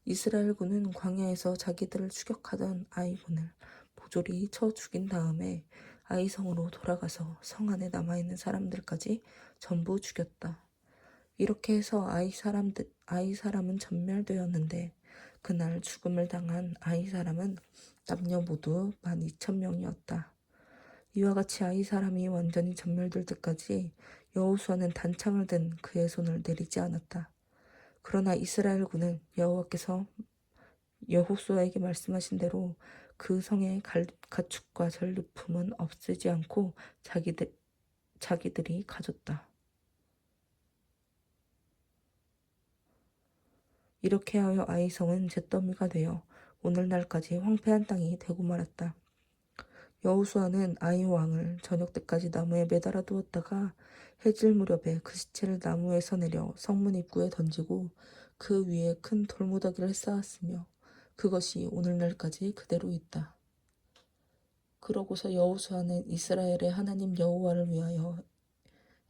이스라엘군은 광야에서 자기들을 추격하던 아이군을 모조리 쳐 죽인 다음에 아이성으로 돌아가서 성 안에 남아있는 사람들까지 전부 죽였다. 이렇게 해서 아이 사람은 전멸되었는데 그날 죽음을 당한 아이 사람은 남녀 모두 12,000명이었다. 이와 같이 아이 사람이 완전히 전멸될 때까지 여호수아는 단창을 든 그의 손을 내리지 않았다. 그러나 이스라엘군은 여호와께서 여호수아에게 말씀하신 대로 그 성의 가축과 전리품은 없애지 않고 자기들이 가졌다. 이렇게 하여 아이성은 잿더미가 되어 오늘날까지 황폐한 땅이 되고 말았다. 여호수아는 아이 왕을 저녁 때까지 나무에 매달아 두었다가 해질 무렵에 그 시체를 나무에서 내려 성문 입구에 던지고 그 위에 큰 돌무더기를 쌓았으며 그것이 오늘날까지 그대로 있다. 그러고서 여호수아는 이스라엘의 하나님 여호와를 위하여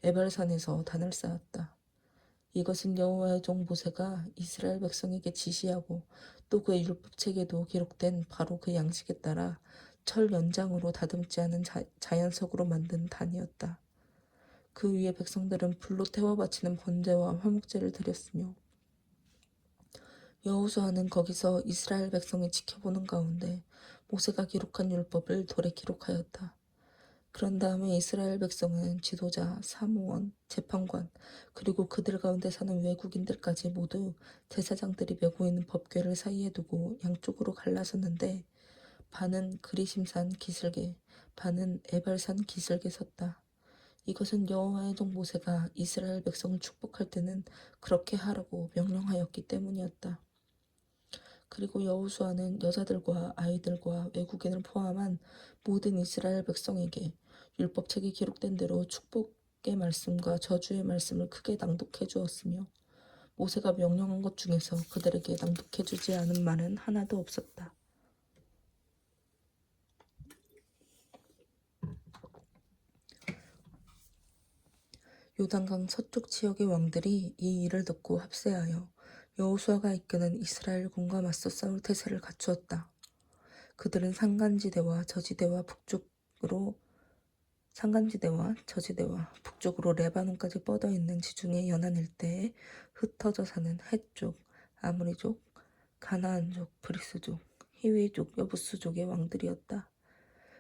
에발산에서 단을 쌓았다. 이것은 여호와의 종 모세가 이스라엘 백성에게 지시하고 또 그의 율법책에도 기록된 바로 그 양식에 따라 철 연장으로 다듬지 않은 자연석으로 만든 단이었다. 그 위에 백성들은 불로 태워 바치는 번제와 화목제를 드렸으며 여호수아는 거기서 이스라엘 백성이 지켜보는 가운데 모세가 기록한 율법을 돌에 기록하였다. 그런 다음에 이스라엘 백성은 지도자, 사무원, 재판관, 그리고 그들 가운데 사는 외국인들까지 모두 제사장들이 메고 있는 법궤를 사이에 두고 양쪽으로 갈라섰는데 반은 그리심산 기슭에, 반은 에발산 기슭에 섰다. 이것은 여호와의 종 모세가 이스라엘 백성을 축복할 때는 그렇게 하라고 명령하였기 때문이었다. 그리고 여호수아는 여자들과 아이들과 외국인을 포함한 모든 이스라엘 백성에게 율법책에 기록된 대로 축복의 말씀과 저주의 말씀을 크게 낭독해 주었으며 모세가 명령한 것 중에서 그들에게 낭독해 주지 않은 말은 하나도 없었다. 요단강 서쪽 지역의 왕들이 이 일을 듣고 합세하여 여호수아가 이끄는 이스라엘군과 맞서 싸울 태세를 갖추었다. 그들은 산간지대와 저지대와 북쪽으로 레바논까지 뻗어 있는 지중해 연안 일대에 흩어져 사는 헷족, 아모리족, 가나안족, 브리스족, 히위족, 여부스족의 왕들이었다.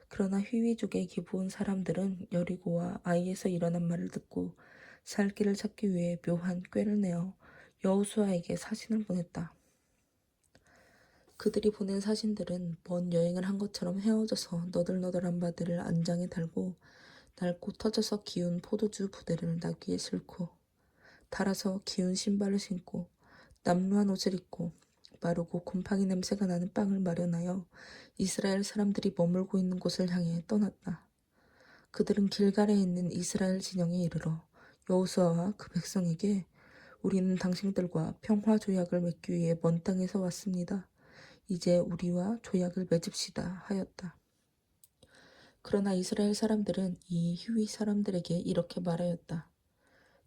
그러나 히위족의 기브온 사람들은 여리고와 아이에서 일어난 말을 듣고 살 길을 찾기 위해 묘한 꾀를 내어 여호수아에게 사신을 보냈다. 그들이 보낸 사신들은 먼 여행을 한 것처럼 헤어져서 너덜너덜한 바들을 안장에 달고 낡고 터져서 기운 포도주 부대를 나귀에 싣고 달아서 기운 신발을 신고 남루한 옷을 입고 마르고 곰팡이 냄새가 나는 빵을 마련하여 이스라엘 사람들이 머물고 있는 곳을 향해 떠났다. 그들은 길갈에 있는 이스라엘 진영에 이르러 여호수아와 그 백성에게 우리는 당신들과 평화 조약을 맺기 위해 먼 땅에서 왔습니다. 이제 우리와 조약을 맺읍시다 하였다. 그러나 이스라엘 사람들은 이 히위 사람들에게 이렇게 말하였다.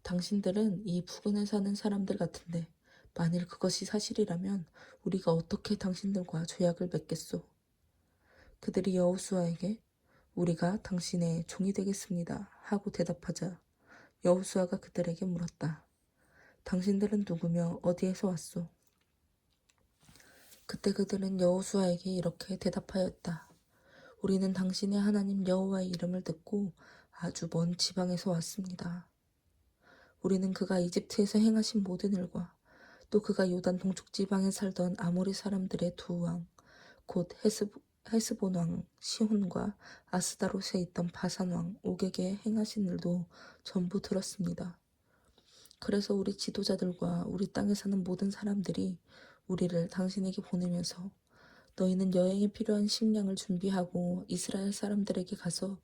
당신들은 이 부근에 사는 사람들 같은데 만일 그것이 사실이라면 우리가 어떻게 당신들과 조약을 맺겠소? 그들이 여호수아에게 우리가 당신의 종이 되겠습니다 하고 대답하자 여호수아가 그들에게 물었다. 당신들은 누구며 어디에서 왔소? 그때 그들은 여호수아에게 이렇게 대답하였다. 우리는 당신의 하나님 여호와의 이름을 듣고 아주 먼 지방에서 왔습니다. 우리는 그가 이집트에서 행하신 모든 일과 또 그가 요단 동쪽 지방에 살던 아모리 사람들의 두 왕, 곧 헤스본 왕 시혼과 아스다롯에 있던 바산 왕 옥에게 행하신 일도 전부 들었습니다. 그래서 우리 지도자들과 우리 땅에 사는 모든 사람들이 우리를 당신에게 보내면서 너희는 여행에 필요한 식량을 준비하고 이스라엘 사람들에게 가서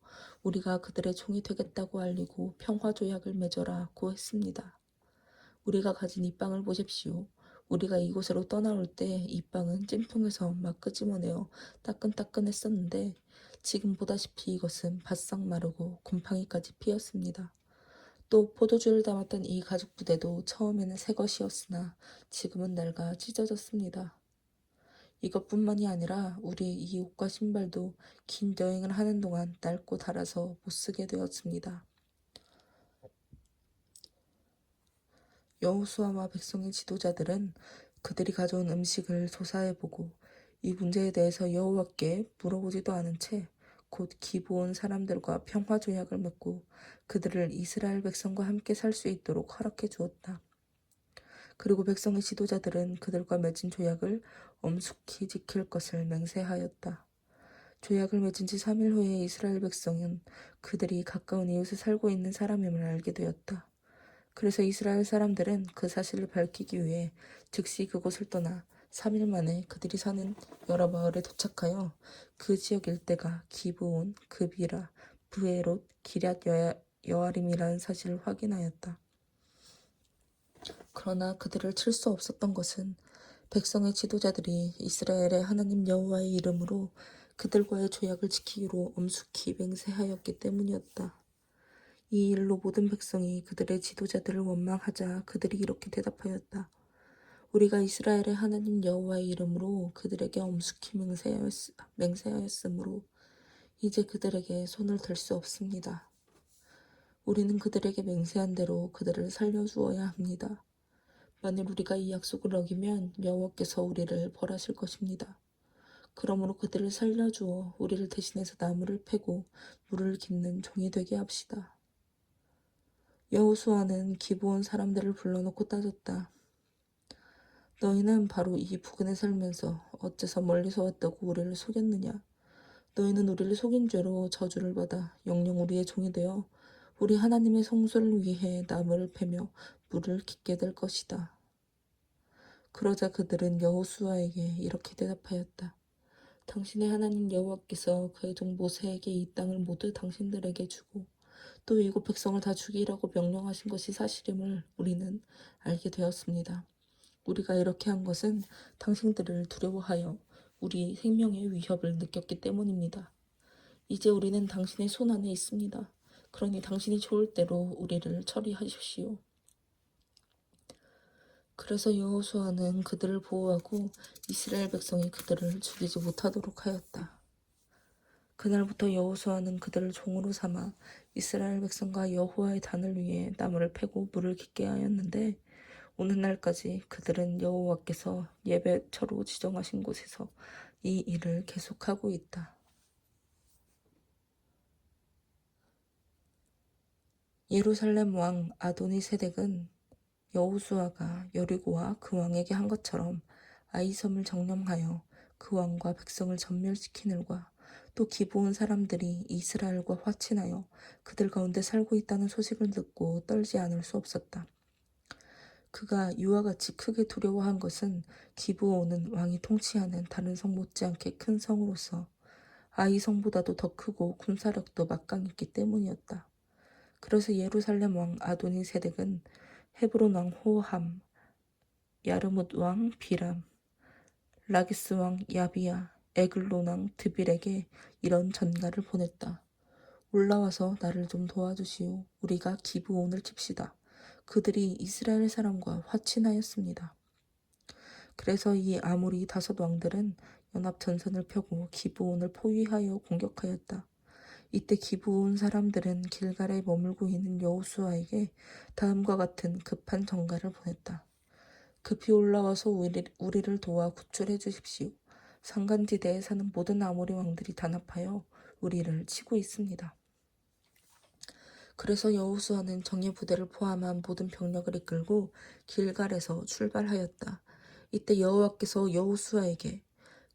우리가 그들의 종이 되겠다고 알리고 평화조약을 맺어라고 했습니다. 우리가 가진 이 빵을 보십시오. 우리가 이곳으로 떠나올 때 이 빵은 찜통에서 막 끄집어내어 따끈따끈했었는데 지금 보다시피 이것은 바싹 마르고 곰팡이까지 피었습니다. 또 포도주를 담았던 이 가죽 부대도 처음에는 새 것이었으나 지금은 낡아 찢어졌습니다. 이것뿐만이 아니라 우리의 이 옷과 신발도 긴 여행을 하는 동안 낡고 닳아서 못쓰게 되었습니다. 여호수아와 백성의 지도자들은 그들이 가져온 음식을 조사해보고 이 문제에 대해서 여호와께 물어보지도 않은 채 곧 기브온 사람들과 평화조약을 맺고 그들을 이스라엘 백성과 함께 살 수 있도록 허락해 주었다. 그리고 백성의 지도자들은 그들과 맺은 조약을 엄숙히 지킬 것을 맹세하였다. 조약을 맺은 지 3일 후에 이스라엘 백성은 그들이 가까운 이웃에 살고 있는 사람임을 알게 되었다. 그래서 이스라엘 사람들은 그 사실을 밝히기 위해 즉시 그곳을 떠나 3일 만에 그들이 사는 여러 마을에 도착하여 그 지역 일대가 기브온, 그비라, 브에롯, 기럇 여아림이라는 사실을 확인하였다. 그러나 그들을 칠 수 없었던 것은 백성의 지도자들이 이스라엘의 하나님 여호와의 이름으로 그들과의 조약을 지키기로 엄숙히 맹세하였기 때문이었다. 이 일로 모든 백성이 그들의 지도자들을 원망하자 그들이 이렇게 대답하였다. 우리가 이스라엘의 하나님 여호와의 이름으로 그들에게 엄숙히 맹세하였으므로 이제 그들에게 손을 댈 수 없습니다. 우리는 그들에게 맹세한 대로 그들을 살려주어야 합니다. 만일 우리가 이 약속을 어기면 여호와께서 우리를 벌하실 것입니다. 그러므로 그들을 살려주어 우리를 대신해서 나무를 패고 물을 깃는 종이 되게 합시다. 여호수아는 기브온 사람들을 불러놓고 따졌다. 너희는 바로 이 부근에 살면서 어째서 멀리서 왔다고 우리를 속였느냐? 너희는 우리를 속인 죄로 저주를 받아 영영 우리의 종이 되어 우리 하나님의 성소를 위해 나무를 패며 물을 깃게 될 것이다. 그러자 그들은 여호수아에게 이렇게 대답하였다. 당신의 하나님 여호와께서 그의 종 모세에게 이 땅을 모두 당신들에게 주고 또 이곳 백성을 다 죽이라고 명령하신 것이 사실임을 우리는 알게 되었습니다. 우리가 이렇게 한 것은 당신들을 두려워하여 우리 생명의 위협을 느꼈기 때문입니다. 이제 우리는 당신의 손 안에 있습니다. 그러니 당신이 좋을 대로 우리를 처리하십시오. 그래서 여호수아는 그들을 보호하고 이스라엘 백성이 그들을 죽이지 못하도록 하였다. 그날부터 여호수아는 그들을 종으로 삼아 이스라엘 백성과 여호와의 단을 위해 나무를 패고 물을 깃게 하였는데 오늘날까지 그들은 여호와께서 예배처로 지정하신 곳에서 이 일을 계속하고 있다. 예루살렘 왕 아도니세덱은 여호수아가 여리고와 그 왕에게 한 것처럼 아이섬을 정령하여 그 왕과 백성을 전멸시킨 일과 또 기브온 사람들이 이스라엘과 화친하여 그들 가운데 살고 있다는 소식을 듣고 떨지 않을 수 없었다. 그가 이와 같이 크게 두려워한 것은 기브온은 왕이 통치하는 다른 성 못지않게 큰 성으로서 아이 성보다도 더 크고 군사력도 막강했기 때문이었다. 그래서 예루살렘 왕 아도니 세덱은 헤브론 왕 호함, 야르뭇 왕 비람, 라기스 왕 야비야, 에글론 왕 드빌에게 이런 전가를 보냈다. 올라와서 나를 좀 도와주시오. 우리가 기브온을 칩시다. 그들이 이스라엘 사람과 화친하였습니다. 그래서 이 아모리 다섯 왕들은 연합 전선을 펴고 기브온을 포위하여 공격하였다. 이때 기브온 사람들은 길갈에 머물고 있는 여호수아에게 다음과 같은 급한 전가를 보냈다. 급히 올라와서 우리를 도와 구출해 주십시오. 산간지대에 사는 모든 아모리 왕들이 단합하여 우리를 치고 있습니다. 그래서 여호수아는 정예 부대를 포함한 모든 병력을 이끌고 길갈에서 출발하였다. 이때 여호와께서 여호수아에게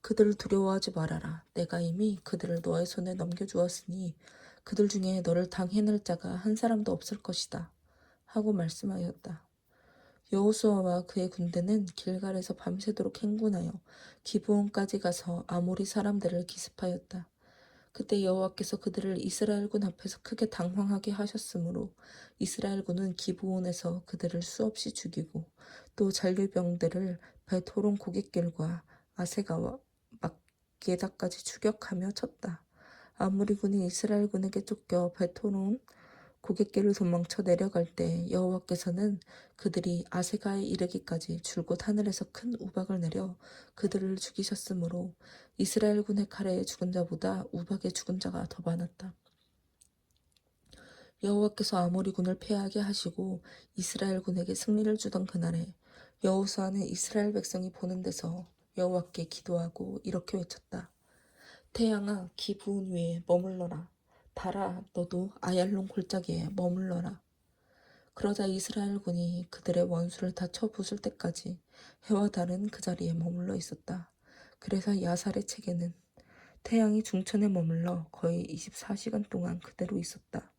그들을 두려워하지 말아라. 내가 이미 그들을 너의 손에 넘겨주었으니 그들 중에 너를 당해낼 자가 한 사람도 없을 것이다. 하고 말씀하였다. 여호수아와 그의 군대는 길갈에서 밤새도록 행군하여 기브온까지 가서 아모리 사람들을 기습하였다. 그때 여호와께서 그들을 이스라엘군 앞에서 크게 당황하게 하셨으므로 이스라엘군은 기브온에서 그들을 수없이 죽이고 또 잔류병들을 벳호론 고갯길과 아세가와 막게다까지 추격하며 쳤다. 아모리군이 이스라엘군에게 쫓겨 벳호론 고갯길을 도망쳐 내려갈 때 여호와께서는 그들이 아세가에 이르기까지 줄곧 하늘에서 큰 우박을 내려 그들을 죽이셨으므로 이스라엘군의 칼에 죽은 자보다 우박에 죽은 자가 더 많았다. 여호와께서 아모리군을 패하게 하시고 이스라엘군에게 승리를 주던 그날에 여호수아는 이스라엘 백성이 보는 데서 여호와께 기도하고 이렇게 외쳤다. 태양아 기브온 위에 머물러라. 달아 너도 아얄론 골짜기에 머물러라. 그러자 이스라엘군이 그들의 원수를 다 쳐부술 때까지 해와 달은 그 자리에 머물러 있었다. 그래서 야살의 책에는 태양이 중천에 머물러 거의 24시간 동안 그대로 있었다.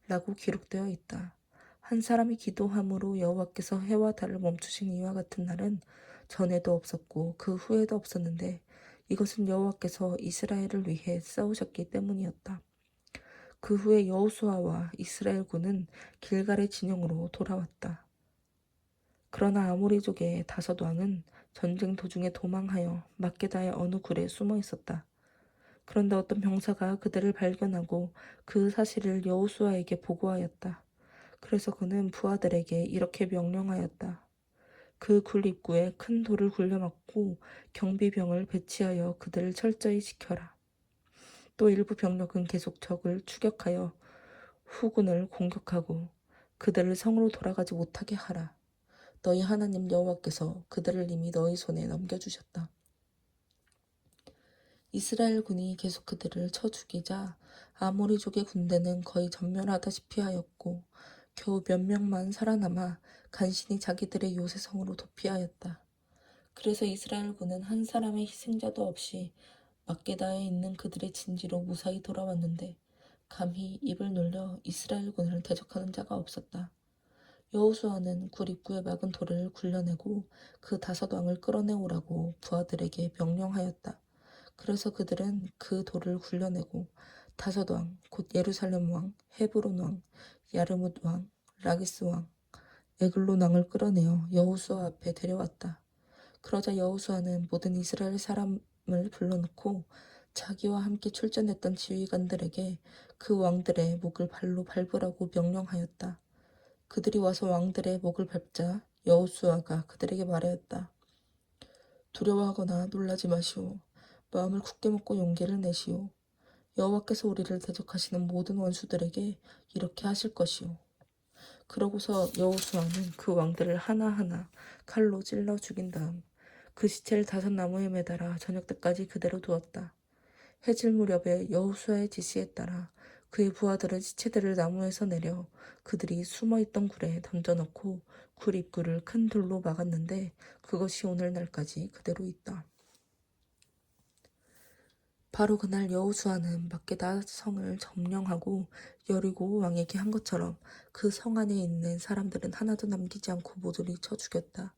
라고 기록되어 있다. 한 사람이 기도함으로 여호와께서 해와 달을 멈추신 이와 같은 날은 전에도 없었고 그 후에도 없었는데 이것은 여호와께서 이스라엘을 위해 싸우셨기 때문이었다. 그 후에 여호수아와 이스라엘군은 길갈의 진영으로 돌아왔다. 그러나 아모리족의 다섯 왕은 전쟁 도중에 도망하여 막게다의 어느 굴에 숨어 있었다. 그런데 어떤 병사가 그들을 발견하고 그 사실을 여호수아에게 보고하였다. 그래서 그는 부하들에게 이렇게 명령하였다. 그 굴 입구에 큰 돌을 굴려막고 경비병을 배치하여 그들을 철저히 지켜라. 또 일부 병력은 계속 적을 추격하여 후군을 공격하고 그들을 성으로 돌아가지 못하게 하라. 너희 하나님 여호와께서 그들을 이미 너희 손에 넘겨주셨다. 이스라엘 군이 계속 그들을 쳐 죽이자 아모리족의 군대는 거의 전멸하다시피 하였고 겨우 몇 명만 살아남아 간신히 자기들의 요새성으로 도피하였다. 그래서 이스라엘 군은 한 사람의 희생자도 없이 막게다에 있는 그들의 진지로 무사히 돌아왔는데 감히 입을 놀려 이스라엘 군을 대적하는 자가 없었다. 여호수아는 굴 입구에 막은 돌을 굴려내고 그 다섯 왕을 끌어내오라고 부하들에게 명령하였다. 그래서 그들은 그 돌을 굴려내고 다섯 왕, 곧 예루살렘 왕, 헤브론 왕, 야르뭇 왕, 라기스 왕, 에글론 왕을 끌어내어 여호수아 앞에 데려왔다. 그러자 여호수아는 모든 이스라엘 사람을 불러놓고 자기와 함께 출전했던 지휘관들에게 그 왕들의 목을 발로 밟으라고 명령하였다. 그들이 와서 왕들의 목을 밟자 여호수아가 그들에게 말하였다. 두려워하거나 놀라지 마시오. 마음을 굳게 먹고 용기를 내시오. 여호와께서 우리를 대적하시는 모든 원수들에게 이렇게 하실 것이오. 그러고서 여호수아는 그 왕들을 하나하나 칼로 찔러 죽인 다음 그 시체를 다섯 나무에 매달아 저녁 때까지 그대로 두었다. 해질 무렵에 여호수아의 지시에 따라 그의 부하들은 시체들을 나무에서 내려 그들이 숨어있던 굴에 던져넣고 굴 입구를 큰 돌로 막았는데 그것이 오늘날까지 그대로 있다. 바로 그날 여호수아는 막게다 성을 점령하고 여리고 왕에게 한 것처럼 그 성 안에 있는 사람들은 하나도 남기지 않고 모조리 쳐 죽였다.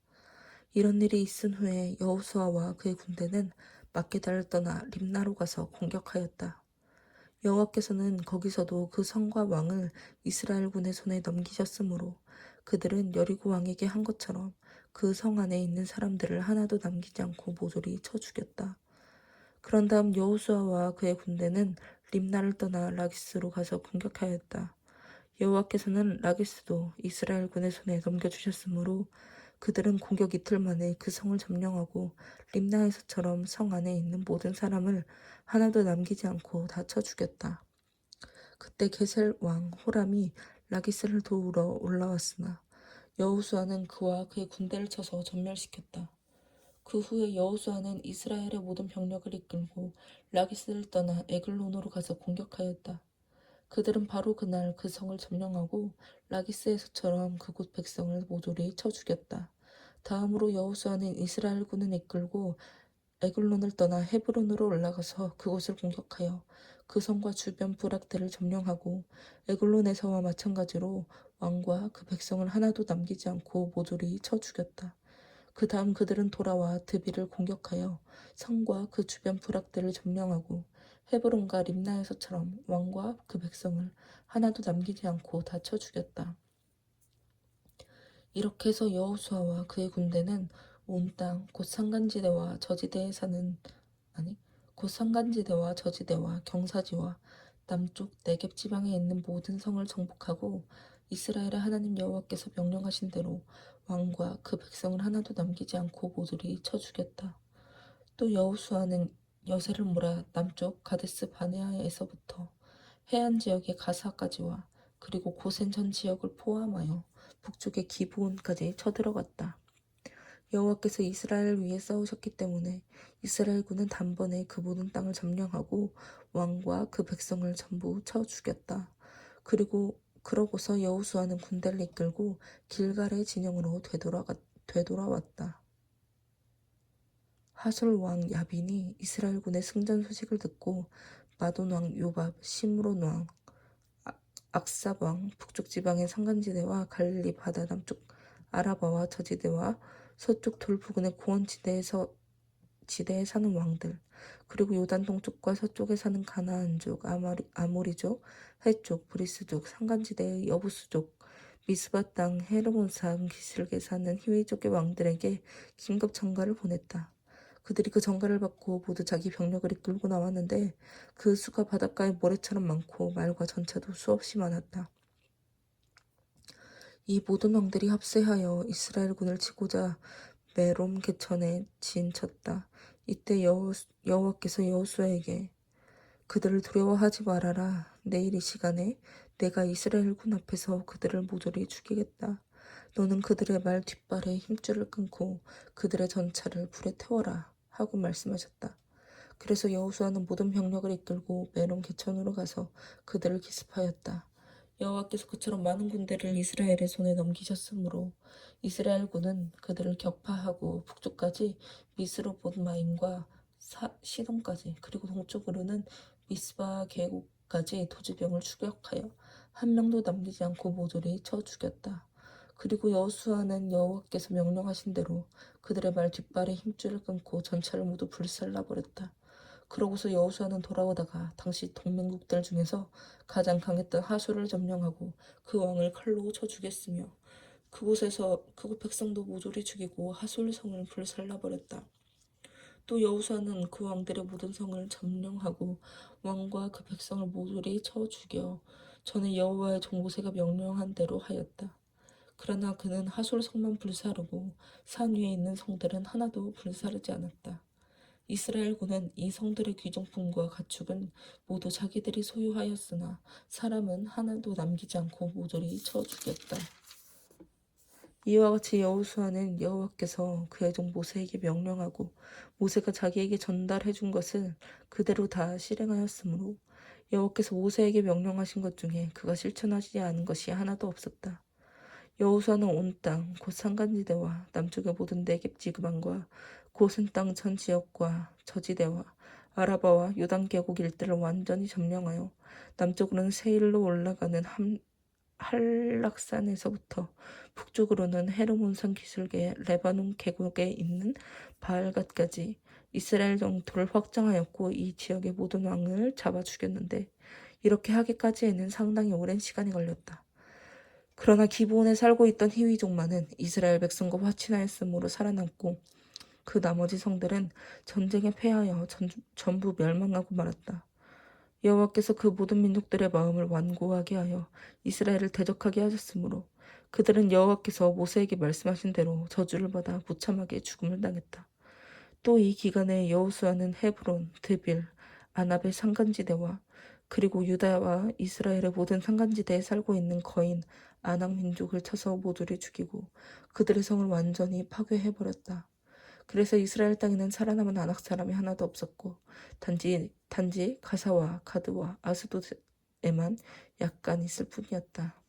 이런 일이 있은 후에 여호수아와 그의 군대는 막게다를 떠나 림나로 가서 공격하였다. 여호와께서는 거기서도 그 성과 왕을 이스라엘군의 손에 넘기셨으므로 그들은 여리고 왕에게 한 것처럼 그 성 안에 있는 사람들을 하나도 남기지 않고 모조리 쳐 죽였다. 그런 다음 여호수아와 그의 군대는 림나를 떠나 라기스로 가서 공격하였다. 여호와께서는 라기스도 이스라엘 군의 손에 넘겨주셨으므로 그들은 공격 이틀 만에 그 성을 점령하고 림나에서처럼 성 안에 있는 모든 사람을 하나도 남기지 않고 다 쳐 죽였다. 그때 게셀 왕 호람이 라기스를 도우러 올라왔으나 여호수아는 그와 그의 군대를 쳐서 전멸시켰다. 그 후에 여호수아는 이스라엘의 모든 병력을 이끌고 라기스를 떠나 에글론으로 가서 공격하였다. 그들은 바로 그날 그 성을 점령하고 라기스에서처럼 그곳 백성을 모조리 쳐 죽였다. 다음으로 여호수아는 이스라엘 군을 이끌고 에글론을 떠나 헤브론으로 올라가서 그곳을 공격하여 그 성과 주변 부락들을 점령하고 에글론에서와 마찬가지로 왕과 그 백성을 하나도 남기지 않고 모조리 쳐 죽였다. 그 다음 그들은 돌아와 드비를 공격하여 성과 그 주변 부락들을 점령하고 헤브론과 림나에서처럼 왕과 그 백성을 하나도 남기지 않고 다 쳐 죽였다. 이렇게 해서 여호수아와 그의 군대는 온 땅 곧 산간지대와 저지대에 사는 곧 산간지대와 저지대와 경사지와 남쪽 네겝 지방에 있는 모든 성을 정복하고 이스라엘의 하나님 여호와께서 명령하신 대로 왕과 그 백성을 하나도 남기지 않고 모조리 쳐 죽였다. 또 여호수아는 여세를 몰아 남쪽 가데스 바네아에서부터 해안 지역의 가사까지와 그리고 고센 전 지역을 포함하여 북쪽의 기브온까지 쳐들어갔다. 여호와께서 이스라엘을 위해 싸우셨기 때문에 이스라엘군은 단번에 그 모든 땅을 점령하고 왕과 그 백성을 전부 쳐 죽였다. 그러고서 여호수아는 군대를 이끌고 길갈의 진영으로 되돌아왔다. 하솔 왕 야빈이 이스라엘군의 승전 소식을 듣고 마돈 왕 요밥, 시므론 왕, 악삽 왕, 북쪽 지방의 산간지대와 갈릴리 바다 남쪽 아라바와 저지대와 서쪽 돌 부근의 고원 지대에 사는 왕들, 그리고 요단 동쪽과 서쪽에 사는 가나안족, 아모리족, 헷족, 브리스족, 산간지대의 여부수족, 미스바 땅 헤르몬 산 기슭에 사는 히위족의 왕들에게 긴급 전가를 보냈다. 그들이 그 전가를 받고 모두 자기 병력을 이끌고 나왔는데 그 수가 바닷가의 모래처럼 많고 말과 전차도 수없이 많았다. 이 모든 왕들이 합세하여 이스라엘군을 치고자 메롬 개천에 진쳤다. 이때 여호와께서 여호수아에게 그들을 두려워하지 말아라. 내일 이 시간에 내가 이스라엘군 앞에서 그들을 모조리 죽이겠다. 너는 그들의 말 뒷발에 힘줄을 끊고 그들의 전차를 불에 태워라 하고 말씀하셨다. 그래서 여호수아는 모든 병력을 이끌고 메론 개천으로 가서 그들을 기습하였다. 여호와께서 그처럼 많은 군대를 이스라엘의 손에 넘기셨으므로 이스라엘군은 그들을 격파하고 북쪽까지 미스로봇마임과 시돈까지 그리고 동쪽으로는 미스바 계곡까지 도주병을 추격하여 한 명도 남기지 않고 모조리 쳐 죽였다. 그리고 여호수아는 여호와께서 명령하신 대로 그들의 말 뒷발에 힘줄을 끊고 전차를 모두 불살라버렸다. 그러고서 여호수아는 돌아오다가 당시 동맹국들 중에서 가장 강했던 하솔을 점령하고 그 왕을 칼로 쳐 죽였으며 그곳 백성도 모조리 죽이고 하솔 성을 불살라버렸다. 또 여호수아는 그 왕들의 모든 성을 점령하고 왕과 그 백성을 모조리 쳐 죽여 전에 여호와의 종 모세가 명령한 대로 하였다. 그러나 그는 하솔 성만 불사르고 산 위에 있는 성들은 하나도 불사르지 않았다. 이스라엘군은 이 성들의 귀정품과 가축은 모두 자기들이 소유하였으나 사람은 하나도 남기지 않고 모조리 쳐 죽였다. 이와 같이 여호수아는 여호와께서 그의 종 모세에게 명령하고 모세가 자기에게 전달해 준 것을 그대로 다 실행하였으므로 여호와께서 모세에게 명령하신 것 중에 그가 실천하지 않은 것이 하나도 없었다. 여호수아는 온 땅 곧 산간지대와 남쪽의 모든 네겝 지방과 고센 땅 전 지역과 저지대와 아라바와 요단 계곡 일대를 완전히 점령하여 남쪽으로는 세일로 올라가는 한락산에서부터 북쪽으로는 헤르몬산 기슭의 레바논 계곡에 있는 바알갓까지 이스라엘 영토를 확장하였고 이 지역의 모든 왕을 잡아 죽였는데 이렇게 하기까지에는 상당히 오랜 시간이 걸렸다. 그러나 기브온에 살고 있던 히위족만은 이스라엘 백성과 화친하였으므로 살아남고 그 나머지 성들은 전쟁에 패하여 전부 멸망하고 말았다. 여호와께서 그 모든 민족들의 마음을 완고하게 하여 이스라엘을 대적하게 하셨으므로 그들은 여호와께서 모세에게 말씀하신 대로 저주를 받아 무참하게 죽음을 당했다. 또 이 기간에 여호수아는 헤브론, 드빌, 아납의 산간지대와 그리고 유다와 이스라엘의 모든 산간지대에 살고 있는 거인 아낙 민족을 쳐서 모두를 죽이고 그들의 성을 완전히 파괴해버렸다. 그래서 이스라엘 땅에는 살아남은 아낙 사람이 하나도 없었고 단지 가사와 가드와 아스돗에만 약간 있을 뿐이었다.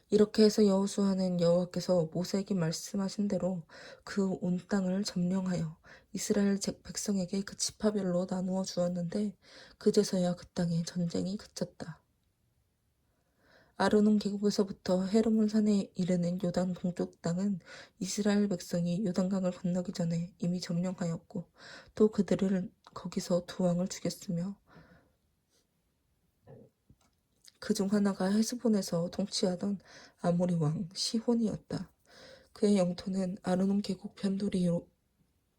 이렇게 해서 여호수아는 여호와께서 모세에게 말씀하신 대로 그 온 땅을 점령하여 이스라엘 백성에게 그 지파별로 나누어 주었는데 그제서야 그 땅에 전쟁이 그쳤다. 아르논 계곡에서부터 헤르몬 산에 이르는 요단 동쪽 땅은 이스라엘 백성이 요단강을 건너기 전에 이미 점령하였고 또 그들을 거기서 두 왕을 죽였으며 그중 하나가 헤스본에서 통치하던 아모리 왕 시혼이었다. 그의 영토는 아르논 계곡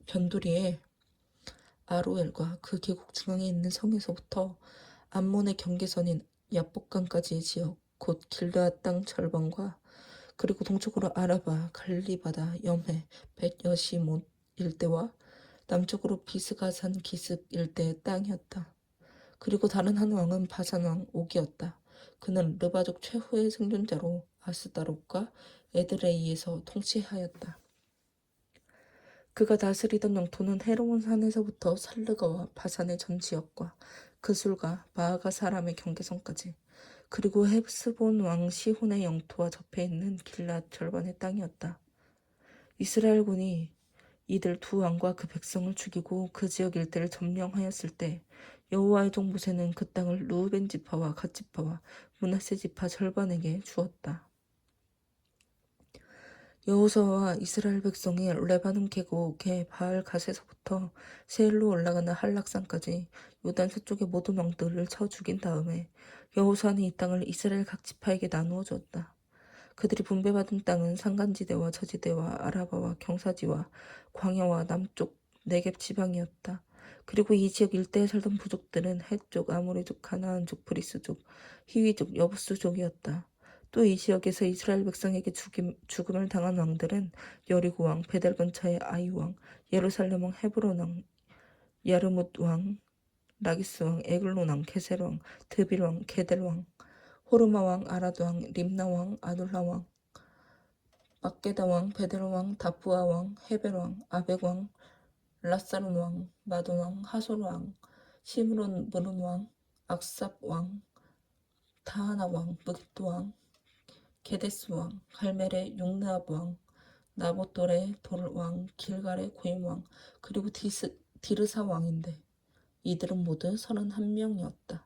변두리에 아로엘과 그 계곡 중앙에 있는 성에서부터 암몬의 경계선인 야복강까지의 지역 곧 길르앗 땅 절반과 그리고 동쪽으로 아라바, 갈리바다, 염해, 벳여시못 일대와 남쪽으로 비스가산 기슭 일대의 땅이었다. 그리고 다른 한 왕은 바산 왕 옥이었다. 그는 르바족 최후의 생존자로 아스다롯과 에드레이에서 통치하였다. 그가 다스리던 영토는 헤르몬 산에서부터 살르가와 바산의 전 지역과 그술과 마아가 사람의 경계선까지 그리고 헤스본 왕 시혼의 영토와 접해 있는 길랏 절반의 땅이었다. 이스라엘군이 이들 두 왕과 그 백성을 죽이고 그 지역 일대를 점령하였을 때 여호와의 종 모세는 그 땅을 르우벤 지파와 갓 지파와 므낫세 지파 절반에게 주었다. 여호수아와 이스라엘 백성이 레바논 계곡의 바알 갓에서부터 세일로 올라가는 한락산까지 요단 서쪽의 모든 왕들을 쳐 죽인 다음에 여호수아는 이 땅을 이스라엘 각 지파에게 나누어 주었다. 그들이 분배받은 땅은 산간지대와 저지대와 아라바와 경사지와 광야와 남쪽 네겝 지방이었다. 그리고 이 지역 일대에 살던 부족들은 헷족, 아모리족, 가나안족, 브리스족, 히위족, 여부스족이었다. 또 이 지역에서 이스라엘 백성에게 죽음을 당한 왕들은 여리고 왕, 베델 근처의 아이 왕, 예루살렘 왕, 헤브론 왕, 야르뭇 왕, 라기스 왕, 에글론 왕, 게셀 왕, 드빌 왕, 게델 왕, 호르마 왕, 아라드 왕, 림나 왕, 아둘라 왕, 막게다 왕, 베델 왕, 다푸아 왕, 헤벨 왕, 아벡 왕, 라사론 왕, 마돈 왕, 하솔 왕, 시므론 무른 왕, 악삽 왕, 타하나 왕, 므깃도 왕, 게데스 왕, 갈멜의 용르압 왕, 나봇돌의 돌 왕, 길갈의 고임 왕, 그리고 디르사 왕인데 이들은 모두 31명이었다.